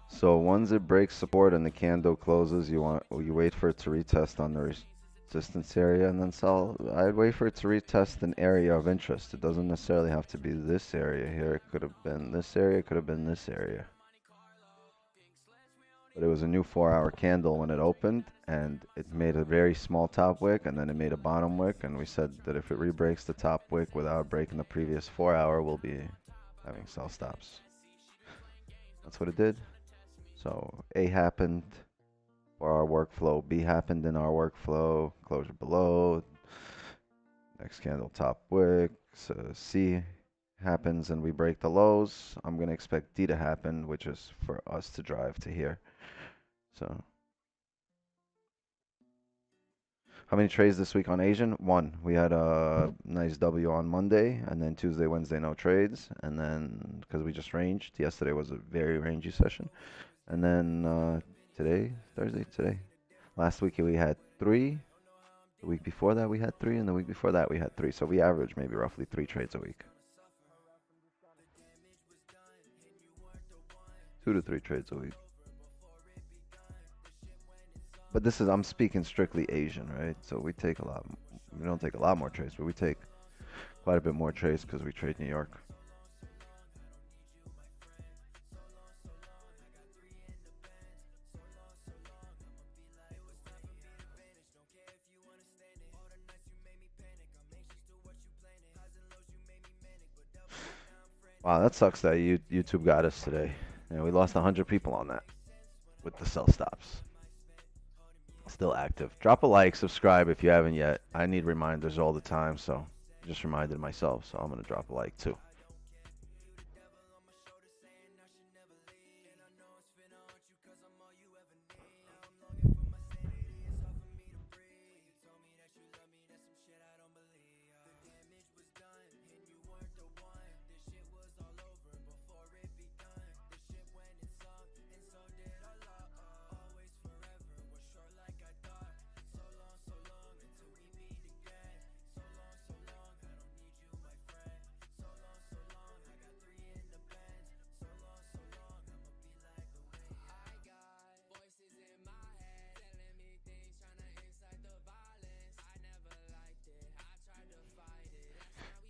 S3: So once it breaks support and the candle closes, you wait for it to retest on the resistance area and then sell. I'd wait for it to retest an area of interest. It doesn't necessarily have to be this area here. It could have been this area. It could have been this area. But it was a new 4-hour candle when it opened, and it made a very small top wick, and then it made a bottom wick, and we said that if it re-breaks the top wick without breaking the previous 4-hour, we'll be having sell stops. That's what it did. So A happened for our workflow, B happened in our workflow, closure below, next candle top wick, so C happens and we break the lows. I'm going to expect D to happen, which is for us to drive to here. So, how many trades this week on Asian? 1. We had a nice W on Monday, and then Tuesday, Wednesday, no trades. And then, because we just ranged, yesterday was a very rangy session. And then today, Thursday, today. Last week we had 3. The week before that we had 3, and the week before that we had 3. So we average maybe roughly 3 trades a week. 2 to 3 trades a week. But this is, I'm speaking strictly Asian, right? So we take a lot, we don't take a lot more trades, but we take quite a bit more trades because we trade New York. Wow, that sucks that YouTube got us today. Yeah, we lost 100 people on that with the sell stops. Still active. Drop a like, subscribe if you haven't yet. I need reminders all the time, so I just reminded myself, so I'm going to drop a like too.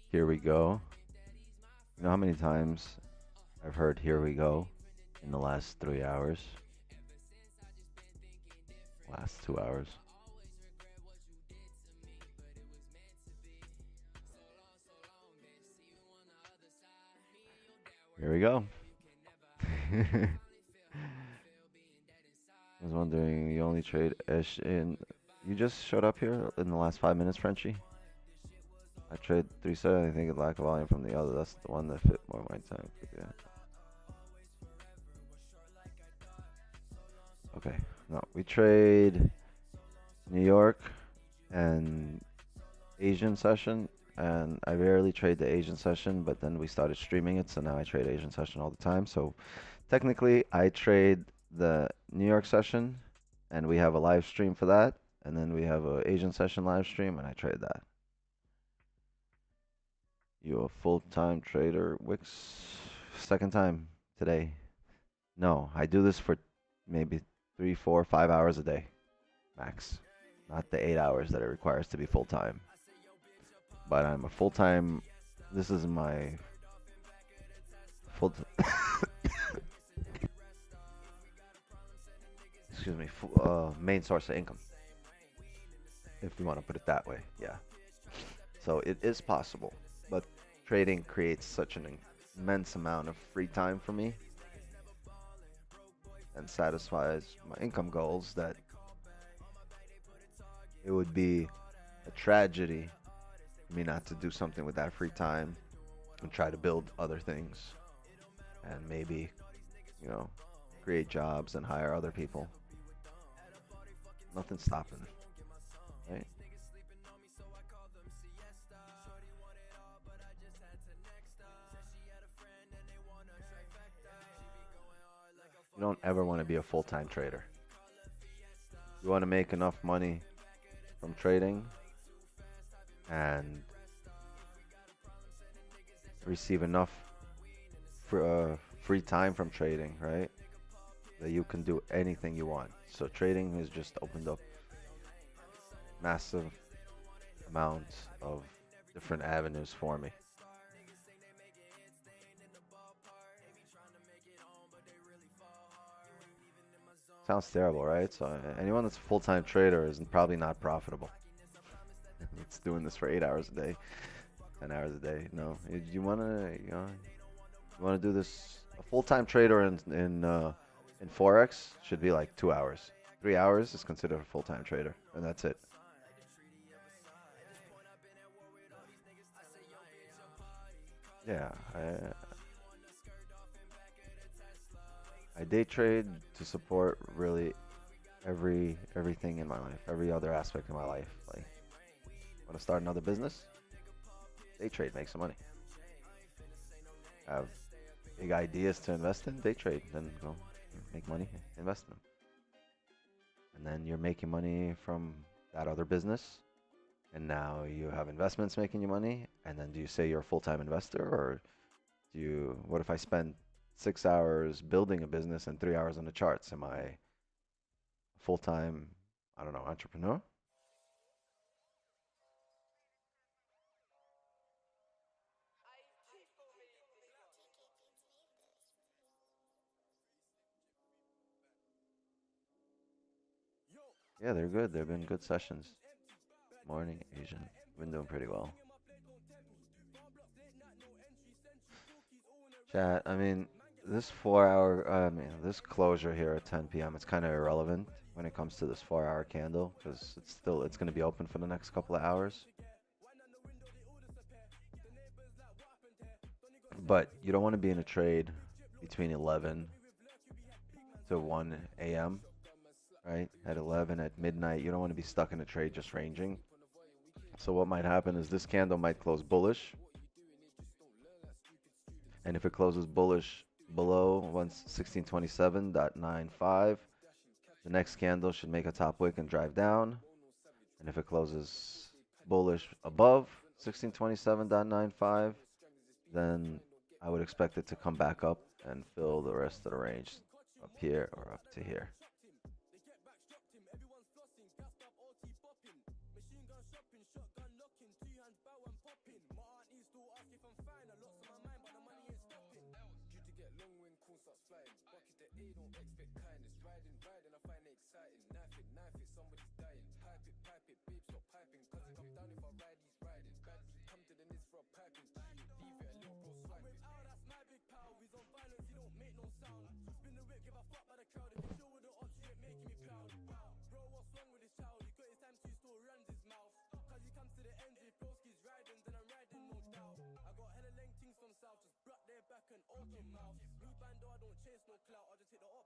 S3: Here we go. You know how many times I've heard here we go in the last 3 hours? Last 2 hours. Here we go. I was wondering, you only trade Ish in. You just showed up here in the last 5 minutes, Frenchie? I trade 3 set. I think it lack of volume from the other. That's the one that fit more my time. Yeah. Okay. No, we trade New York and Asian session, and I rarely trade the Asian session, but then we started streaming it, so now I trade Asian session all the time. So technically, I trade the New York session, and we have a live stream for that, and then we have a Asian session live stream, and I trade that. You a full-time trader, Wix? Second time today. No, I do this for maybe 3, 4, 5 hours a day, max. Not the 8 hours that it requires to be full-time. But I'm a full-time
S9: this is my full excuse me, main source of income, if you want to put it that way. Yeah. So it is possible, but trading creates such an immense amount of free time for me and satisfies my income goals that it would be a tragedy for me not to do something with that free time and try to build other things and maybe, you know, create jobs and hire other people. Nothing's stopping it, right? You don't ever want to be a full-time trader. You want to make enough money from trading and receive enough free time from trading, right? That you can do anything you want. So trading has just opened up massive amounts of different avenues for me. Sounds terrible, right? So anyone that's a full-time trader is probably not profitable. It's doing this for 8 hours a day, 10 hours a day. No, you wanna, you wanna do this. A full-time trader in Forex should be like 2 hours. 3 hours is considered a full-time trader, and that's it. Yeah, I day trade to support really everything in my life, every other aspect of my life. Like, want to start another business? Day trade, make some money. Have big ideas to invest in? Day trade, then go make money, invest in them. And then you're making money from that other business, and now you have investments making you money. And then do you say you're a full-time investor, or do you? What if I spend 6 hours building a business and 3 hours on the charts? Am I a full-time, I don't know, entrepreneur? Yeah, they're good. They've been good sessions. Morning, Asian. Been doing pretty well. Chat, I mean, this 4 hour, this closure here at 10 p.m., it's kind of irrelevant when it comes to this 4 hour candle, because it's going to be open for the next couple of hours. But you don't want to be in a trade between 11 to 1 a.m., right? At 11, at midnight, you don't want to be stuck in a trade just ranging. So what might happen is this candle might close bullish. And if it closes bullish below 1627.95, the next candle should make a top wick and drive down. And if it closes bullish above 1627.95, then I would expect it to come back up and fill the rest of the range up here or up to here.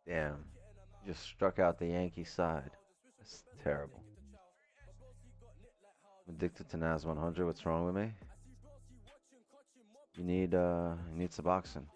S9: Damn, just struck out the Yankee side. That's terrible. I'm addicted to NAS 100. What's wrong with me? You need Suboxone.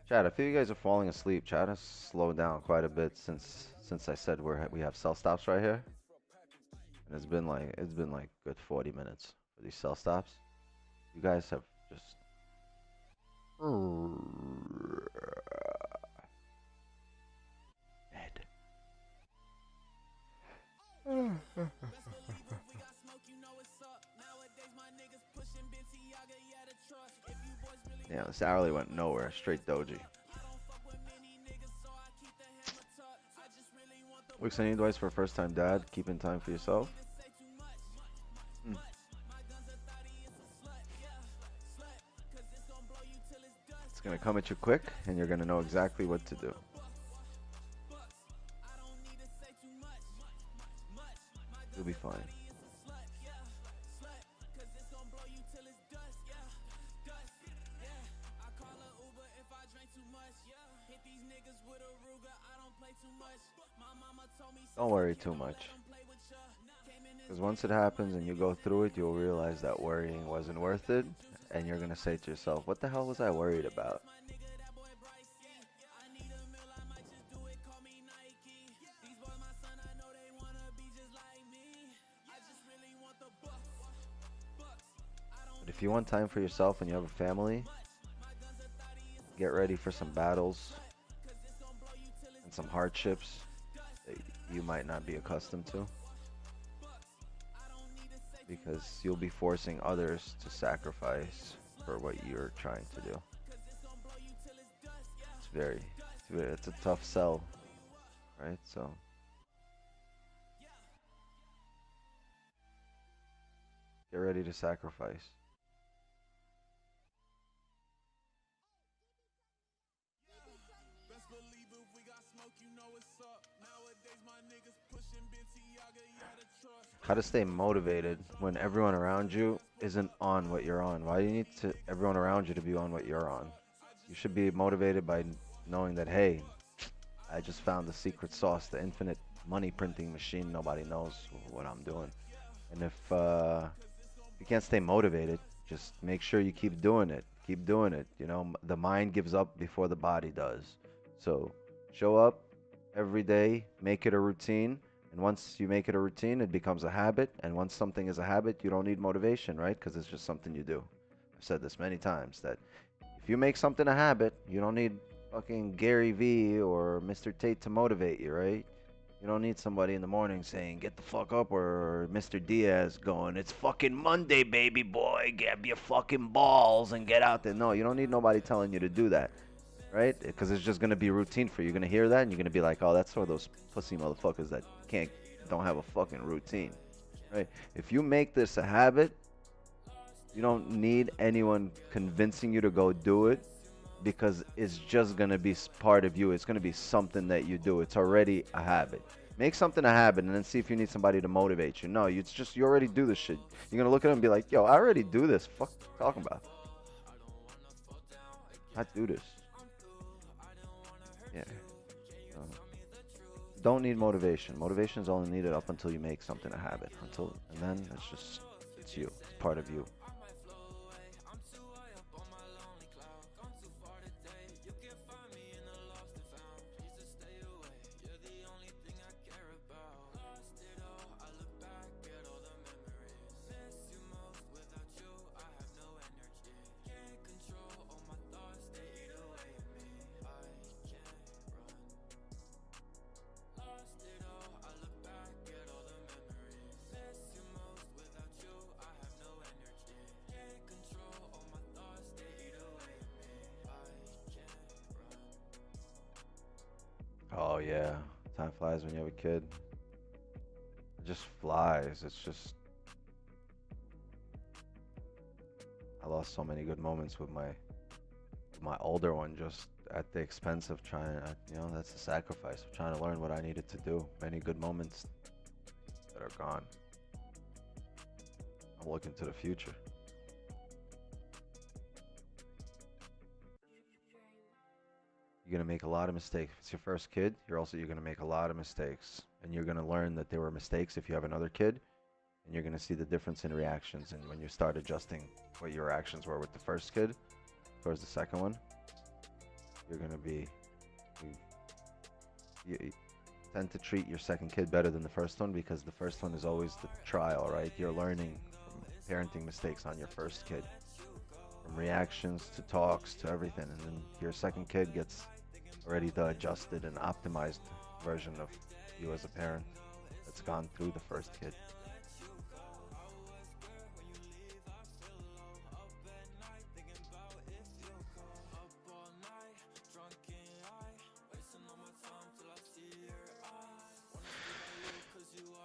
S9: Chad, I feel you guys are falling asleep. Chad has slowed down quite a bit since I said we have sell stops right here. And it's been like good 40 minutes for these sell stops. You guys have just dead. Yeah, this hourly went nowhere. Straight doji. Wix, any advice for a first-time dad? Keeping time for yourself? It's gonna come at you quick, and you're gonna know exactly what to do. You'll be fine. Don't worry too much. Because once it happens and you go through it, you'll realize that worrying wasn't worth it. And you're going to say to yourself, what the hell was I worried about? But if you want time for yourself and you have a family, get ready for some battles and some hardships that you might not be accustomed to, because you'll be forcing others to sacrifice for what you're trying to do. It's a tough sell, right? So get ready to sacrifice. How to stay motivated when everyone around you isn't on what you're on. Why do you need everyone around you to be on what you're on? You should be motivated by knowing that, hey, I just found the secret sauce, the infinite money printing machine. Nobody knows what I'm doing. And if you can't stay motivated, just make sure you keep doing it. Keep doing it. You know, the mind gives up before the body does. So show up every day, make it a routine. And once you make it a routine, it becomes a habit. And once something is a habit, you don't need motivation, right? Because it's just something you do. I've said this many times, that if you make something a habit, you don't need fucking Gary Vee or Mr. Tate to motivate you, right? You don't need somebody in the morning saying, get the fuck up, or Mr. Diaz going, it's fucking Monday, baby boy, grab your fucking balls and get out there. No, you don't need nobody telling you to do that, right? Because it's just going to be routine for you. You're going to hear that and you're going to be like, oh, that's for those pussy motherfuckers that don't have a fucking routine, right? If you make this a habit, you don't need anyone convincing you to go do it, because it's just going to be part of you. It's going to be something that you do. It's already a habit. Make something a habit and then see if you need somebody to motivate you. No, you already do this shit. You're going to look at them and be like, yo, I already do this. Fuck you talking about? I do this. Yeah. Don't need motivation. Motivation is only needed up until you make something a habit. And then it's you. It's part of you. Oh yeah, time flies when you have a kid. It just flies. It's just, I lost so many good moments with my older one just at the expense of trying, you know, that's the sacrifice of trying to learn what I needed to do. Many good moments that are gone. I'm looking to the future. You're gonna make a lot of mistakes. If it's your first kid, you're gonna make a lot of mistakes, and you're gonna learn that there were mistakes if you have another kid, and you're gonna see the difference in reactions. And when you start adjusting what your actions were with the first kid towards the second one, you're gonna be, you tend to treat your second kid better than the first one, because the first one is always the trial, right? You're learning from parenting mistakes on your first kid, from reactions to talks to everything, and then your second kid gets already the adjusted and optimized version of you as a parent that's gone through the first kid.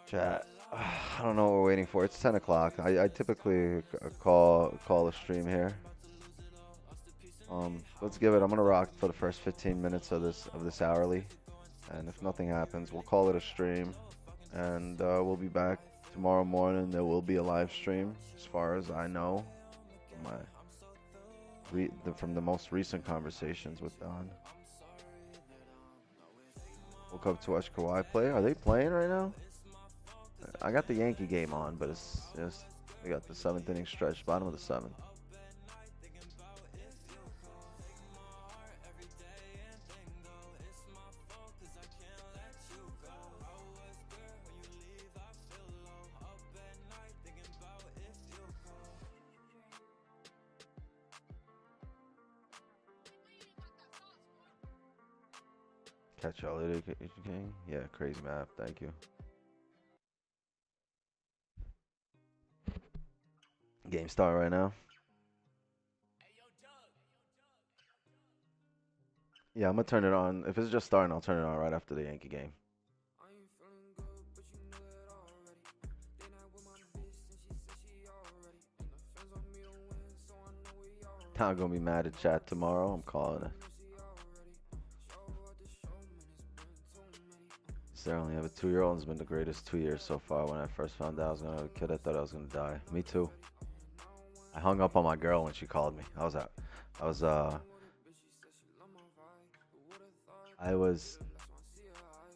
S9: Chat. I don't know what we're waiting for. It's 10 o'clock. I typically call a stream here. Let's give it. I'm gonna rock for the first 15 minutes of this hourly, and if nothing happens, we'll call it a stream, and we'll be back tomorrow morning. There will be a live stream, as far as I know, from the most recent conversations with Don. Woke up to watch Kawhi play. Are they playing right now? I got the Yankee game on, but it's we got the 7th inning stretch, bottom of the 7th. Catch y'all later, King. Yeah, crazy map. Thank you. Game start right now. Yeah, I'm gonna turn it on. If it's just starting, I'll turn it on right after the Yankee game. I'm gonna be mad at chat tomorrow. I'm calling it. Sarah only have a 2-year-old. It's been the greatest 2 years so far. When I first found out I was gonna have a kid, I thought I was gonna die. Me too. I hung up on my girl when she called me. I was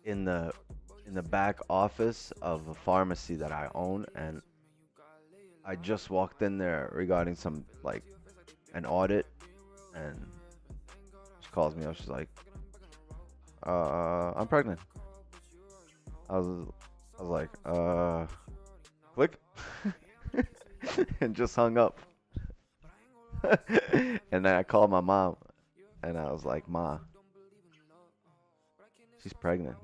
S9: in the back office of a pharmacy that I own, and I just walked in there regarding some an audit, and she calls me up. She's like, I'm pregnant. I was like, click, and just hung up. And then I called my mom, and I was like, Ma, she's pregnant.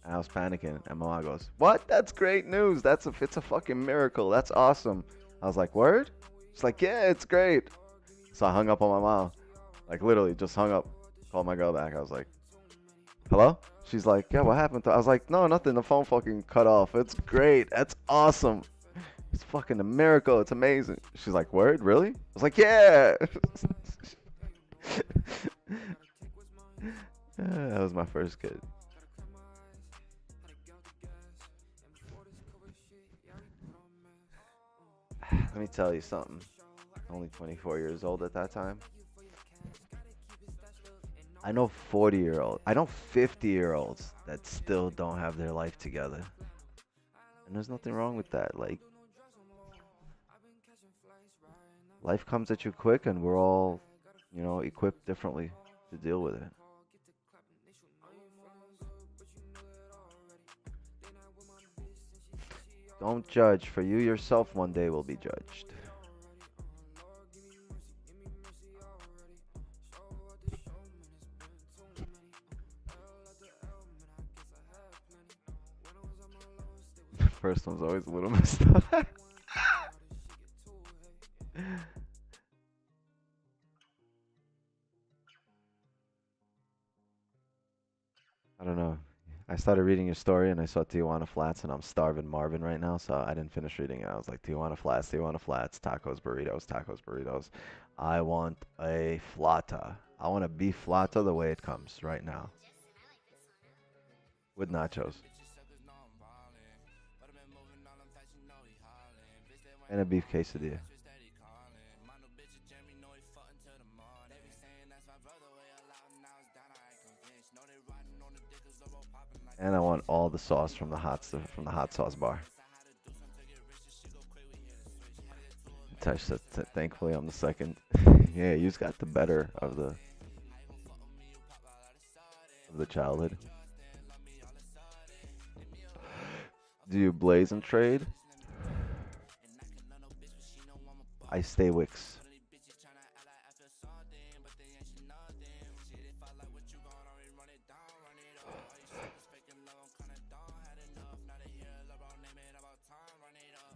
S9: And I was panicking, and my mom goes, what? That's great news. It's a fucking miracle. That's awesome. I was like, word? She's like, yeah, it's great. So I hung up on my mom, like literally just hung up, called my girl back. I was like, hello? She's like, yeah, what happened? I was like, no, nothing. The phone fucking cut off. It's great. That's awesome. It's fucking a miracle. It's amazing. She's like, word? Really? I was like, yeah. That was my first kid. Let me tell you something. Only 24 years old at that time. I know 40-year-olds. I know 50-year-olds that still don't have their life together. And there's nothing wrong with that. Like, life comes at you quick, and we're all, equipped differently to deal with it. Don't judge, for you yourself one day will be judged. First one's always a little messed up. I don't know. I started reading your story and I saw Tijuana Flats, and I'm starving Marvin right now, so I didn't finish reading it. I was like, Tijuana Flats, tacos, burritos, tacos, burritos. I want a flata. I want a beef flauta the way it comes right now. With nachos. And a beef quesadilla. And I want all the sauce from the hot sauce bar. Touch that. Thankfully, I'm the second. Yeah, you got the better of the childhood. Do you blaze and trade? I stay Wix.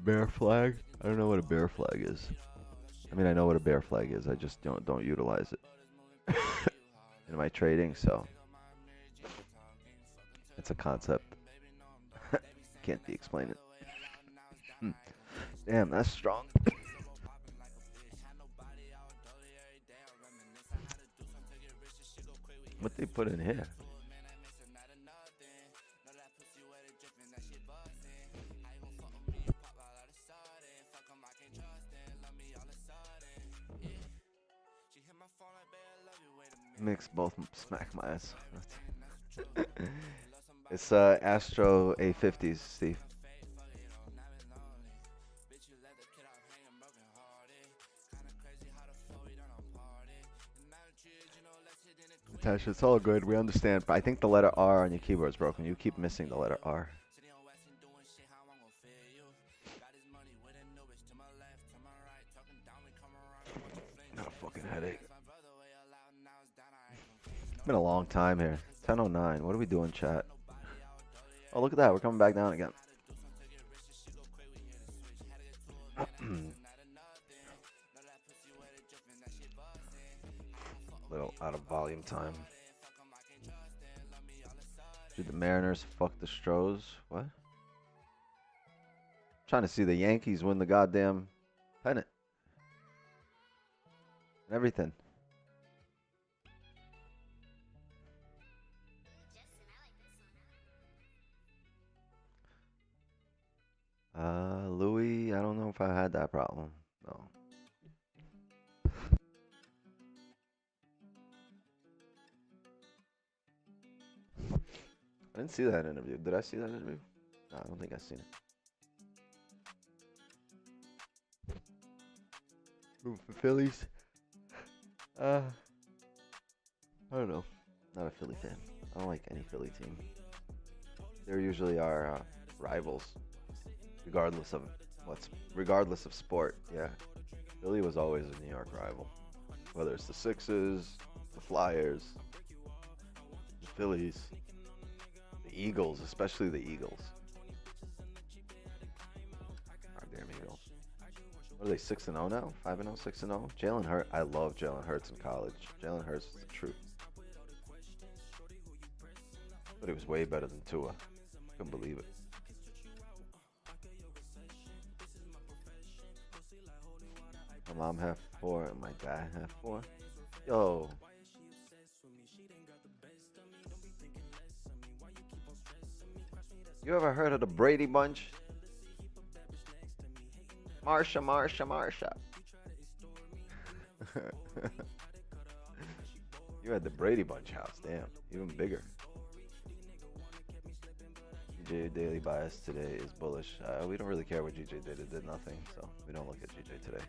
S9: Bear flag? I don't know what a bear flag is. I mean, I know what a bear flag is. I just don't utilize it in my trading. So it's a concept. Can't de-explain it. Damn, that's strong. What they put in here? Mix both, smack my ass. It's Astro A50s, Steve. Tasha, it's all good. We understand. But I think the letter R on your keyboard is broken. You keep missing the letter R. Not a fucking headache. It's been a long time here. 10:09. What are we doing, chat? Oh, look at that. We're coming back down again. Little out of volume time. Did the Mariners fuck the Stros? What? Trying to see the Yankees win the goddamn pennant. And everything. Louis, I don't know if I had that problem. No. I didn't see that interview. Did I see that interview? No, I don't think I've seen it. Room for Phillies? I don't know. Not a Philly fan. I don't like any Philly team. They're usually our rivals, regardless of sport. Yeah, Philly was always a New York rival, whether it's the Sixers, the Flyers, the Phillies, the Eagles, especially the Eagles. Goddamn Eagles. What are they, 6-0 now? 5-0, 6-0? Jalen Hurts. I love Jalen Hurts in college. Jalen Hurts is the truth. But it was way better than Tua. Couldn't believe it. My mom half 4 and my dad half 4. Yo. You ever heard of the Brady Bunch? Marsha. You had the Brady Bunch house, damn, even bigger. GJ Daily Bias today is bullish. We don't really care what GJ did. It did nothing, so we don't look at GJ today.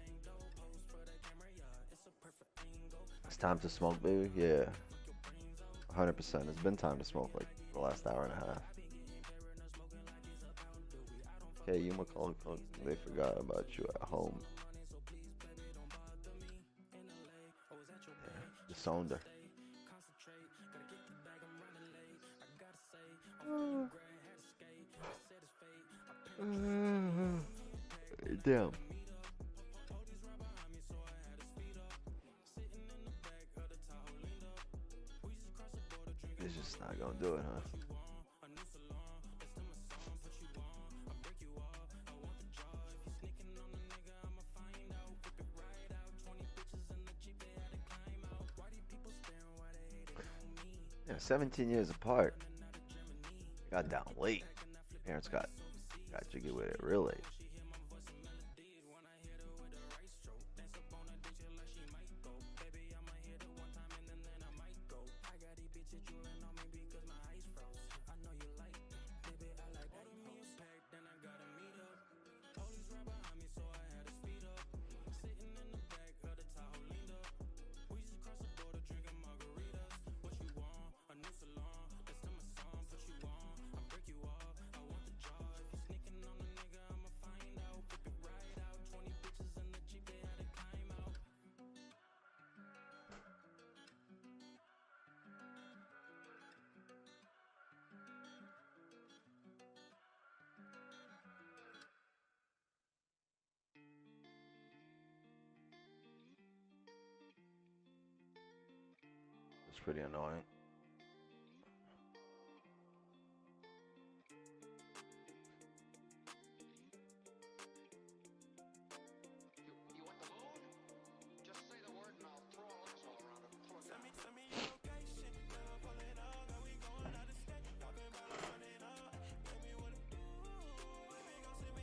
S9: It's time to smoke, baby. Yeah, 100%. It's been time to smoke like the last hour and a half. Okay, you McCall, they forgot about you at home. Yeah, disowned her. Damn. It's just not gonna do it, huh? Yeah, 17 years apart. Got down late. Parents got jiggy with it real late. It's pretty annoying.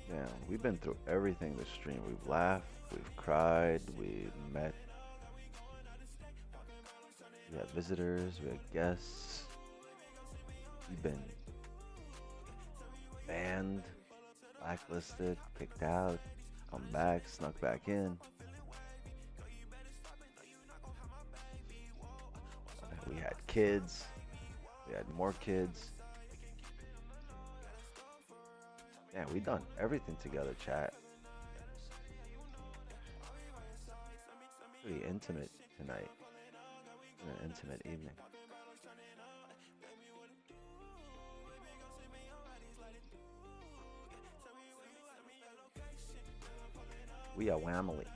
S9: Yeah, we've been through everything this stream. We've laughed, we've cried, we've met. We had visitors, we had guests. We've been banned, blacklisted, kicked out, come back, snuck back in. We had kids, we had more kids. Yeah, we done everything together, chat. Pretty intimate tonight. An intimate evening. We are family.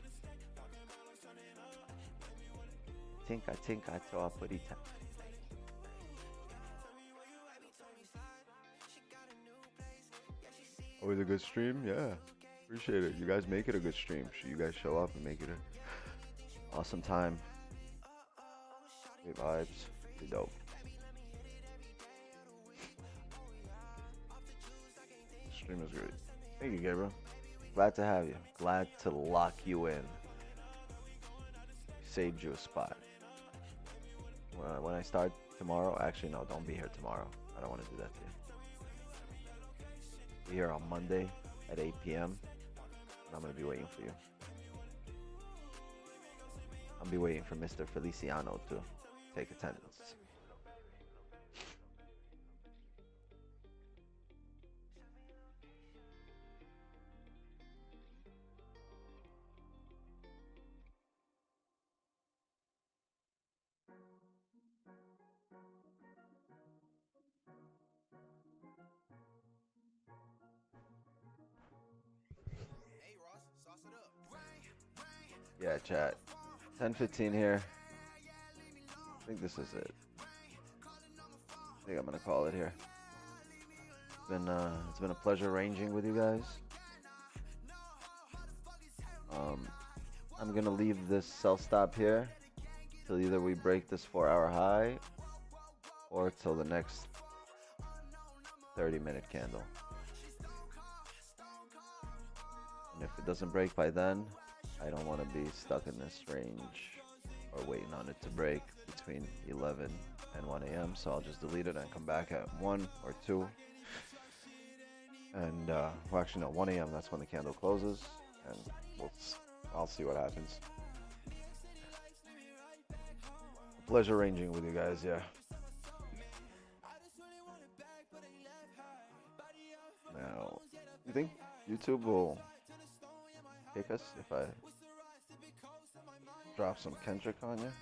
S9: Tinka toa purita. Always a good stream, yeah. Appreciate it. You guys make it a good stream. You guys show up and make it an awesome time. Great vibes. Pretty dope. Stream is great. Thank you, Gabriel. Glad to have you. Glad to lock you in. Saved you a spot. When I start tomorrow, actually no, don't be here tomorrow. I don't want to do that to you. Be here on Monday at 8 p.m. and I'm going to be waiting for you. I'll be waiting for Mr. Feliciano to take attendance. Yeah, chat. 10:15 here. I think this is it. I think I'm gonna call it here. It's been a pleasure ranging with you guys. I'm gonna leave this sell stop here till either we break this 4-hour high or till the next 30-minute candle. And if it doesn't break by then, I don't want to be stuck in this range or waiting on it to break between 11 and 1 a.m. So I'll just delete it and come back at 1 or 2. And, well, actually, no, 1 a.m. That's when the candle closes. And I'll see what happens. A pleasure ranging with you guys, yeah. Now, you think YouTube will kick us if I drop some Kendrick on you?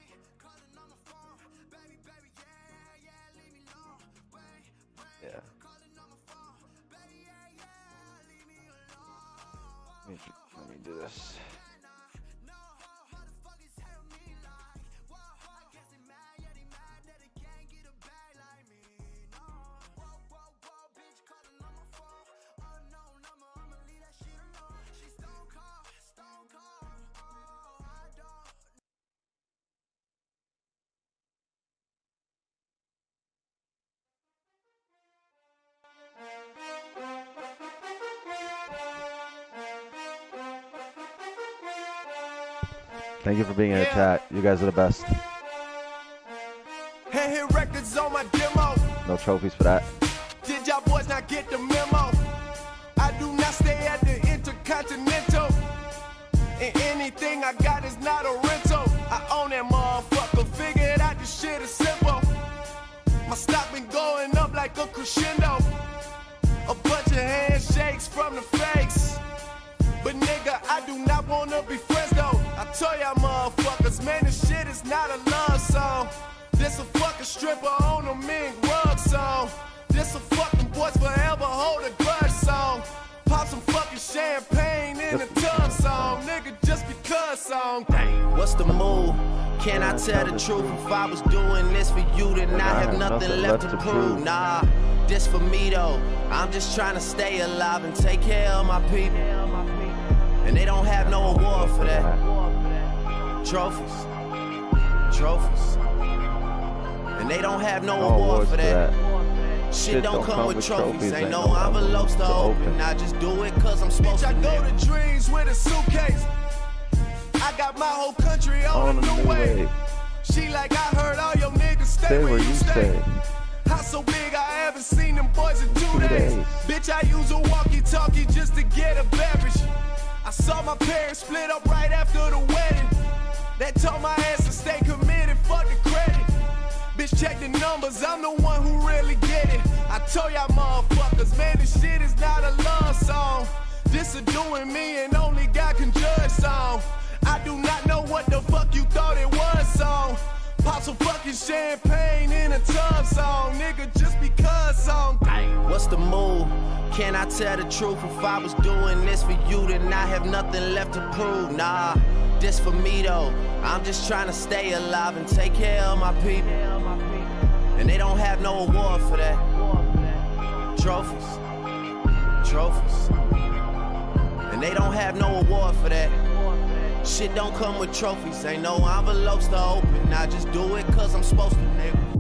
S9: Yeah. Let me do this.
S3: Thank you for being here, chat. You guys are the best.
S10: Hand hit records on my demo.
S3: No trophies for that.
S10: Did y'all boys not get the memo? I do not stay at the Intercontinental. And anything I got is not a rental. I own that motherfucker. Figured out this shit is simple. My stock been going up like a crescendo. A bunch of handshakes from the fakes. But nigga, I do not wanna be friends though. I tell y'all motherfuckers, man, this shit is not a love song. This a fucking stripper on a mink rug song. This a fucking boys forever hold a grudge song. Pop some fucking champagne in a tub song. Nigga, just because song. Dang, what's the move? Can I tell the truth? If I was doing this for you, then I have nothing left to prove. Nah, this for me though. I'm just trying to stay alive and take care of my people. And they don't have no award for that. Trophies. Trophies. And they don't have no award for that. Shit don't come with trophies. Ain't no envelopes to open. I just do it cause I'm supposed to. I go to dreams with a suitcase. I got my whole country on a new wave. She like, I heard all your niggas stay where you stay. House so big I haven't seen them boys in 2 days. Bitch, I use a walkie-talkie just to get a beverage. I saw my parents split up right after the wedding. That told my ass to stay committed, fuck the credit. Bitch, check the numbers, I'm the one who really get it. I told y'all motherfuckers, man, this shit is not a love song. This a doing me and only God can judge song. I do not know what the fuck you thought it was song. Pop some fucking champagne in a tub song. Nigga, just because song. What's the move? Can I tell the truth? If I was doing this for you, then I have nothing left to prove. Nah, this for me though. I'm just trying to stay alive and take care of my people. And they don't have no award for that. Trophies. Trophies. And they don't have no award for that. Shit don't come with trophies. Ain't no envelopes to open. I just do it cause I'm supposed to, nigga.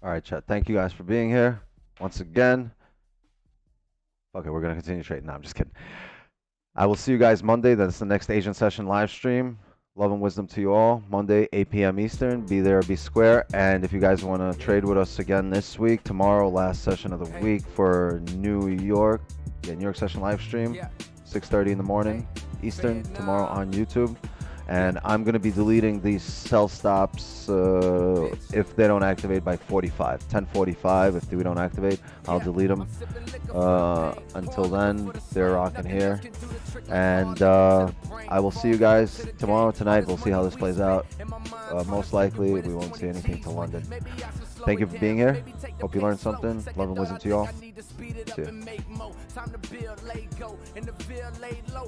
S3: Alright, chat. Thank you guys for being here. Once again. Okay, we're going to continue trading. No, I'm just kidding. I will see you guys Monday. That's the next Asian session live stream. Love and wisdom to you all. Monday, 8 p.m. Eastern. Be there, be square. And if you guys want to trade with us again this week, tomorrow, last session of the week for New York. Yeah, New York session live stream. 6:30 in the morning Eastern. Tomorrow on YouTube. And I'm going to be deleting these sell stops if they don't activate by 10:45. If we don't activate, I'll delete them. Until then, they're rocking here. And I will see you guys tomorrow, tonight. We'll see how this plays out. Most likely, we won't see anything till London. Thank you for being here. Hope you learned something. Love and wisdom to you all. See ya.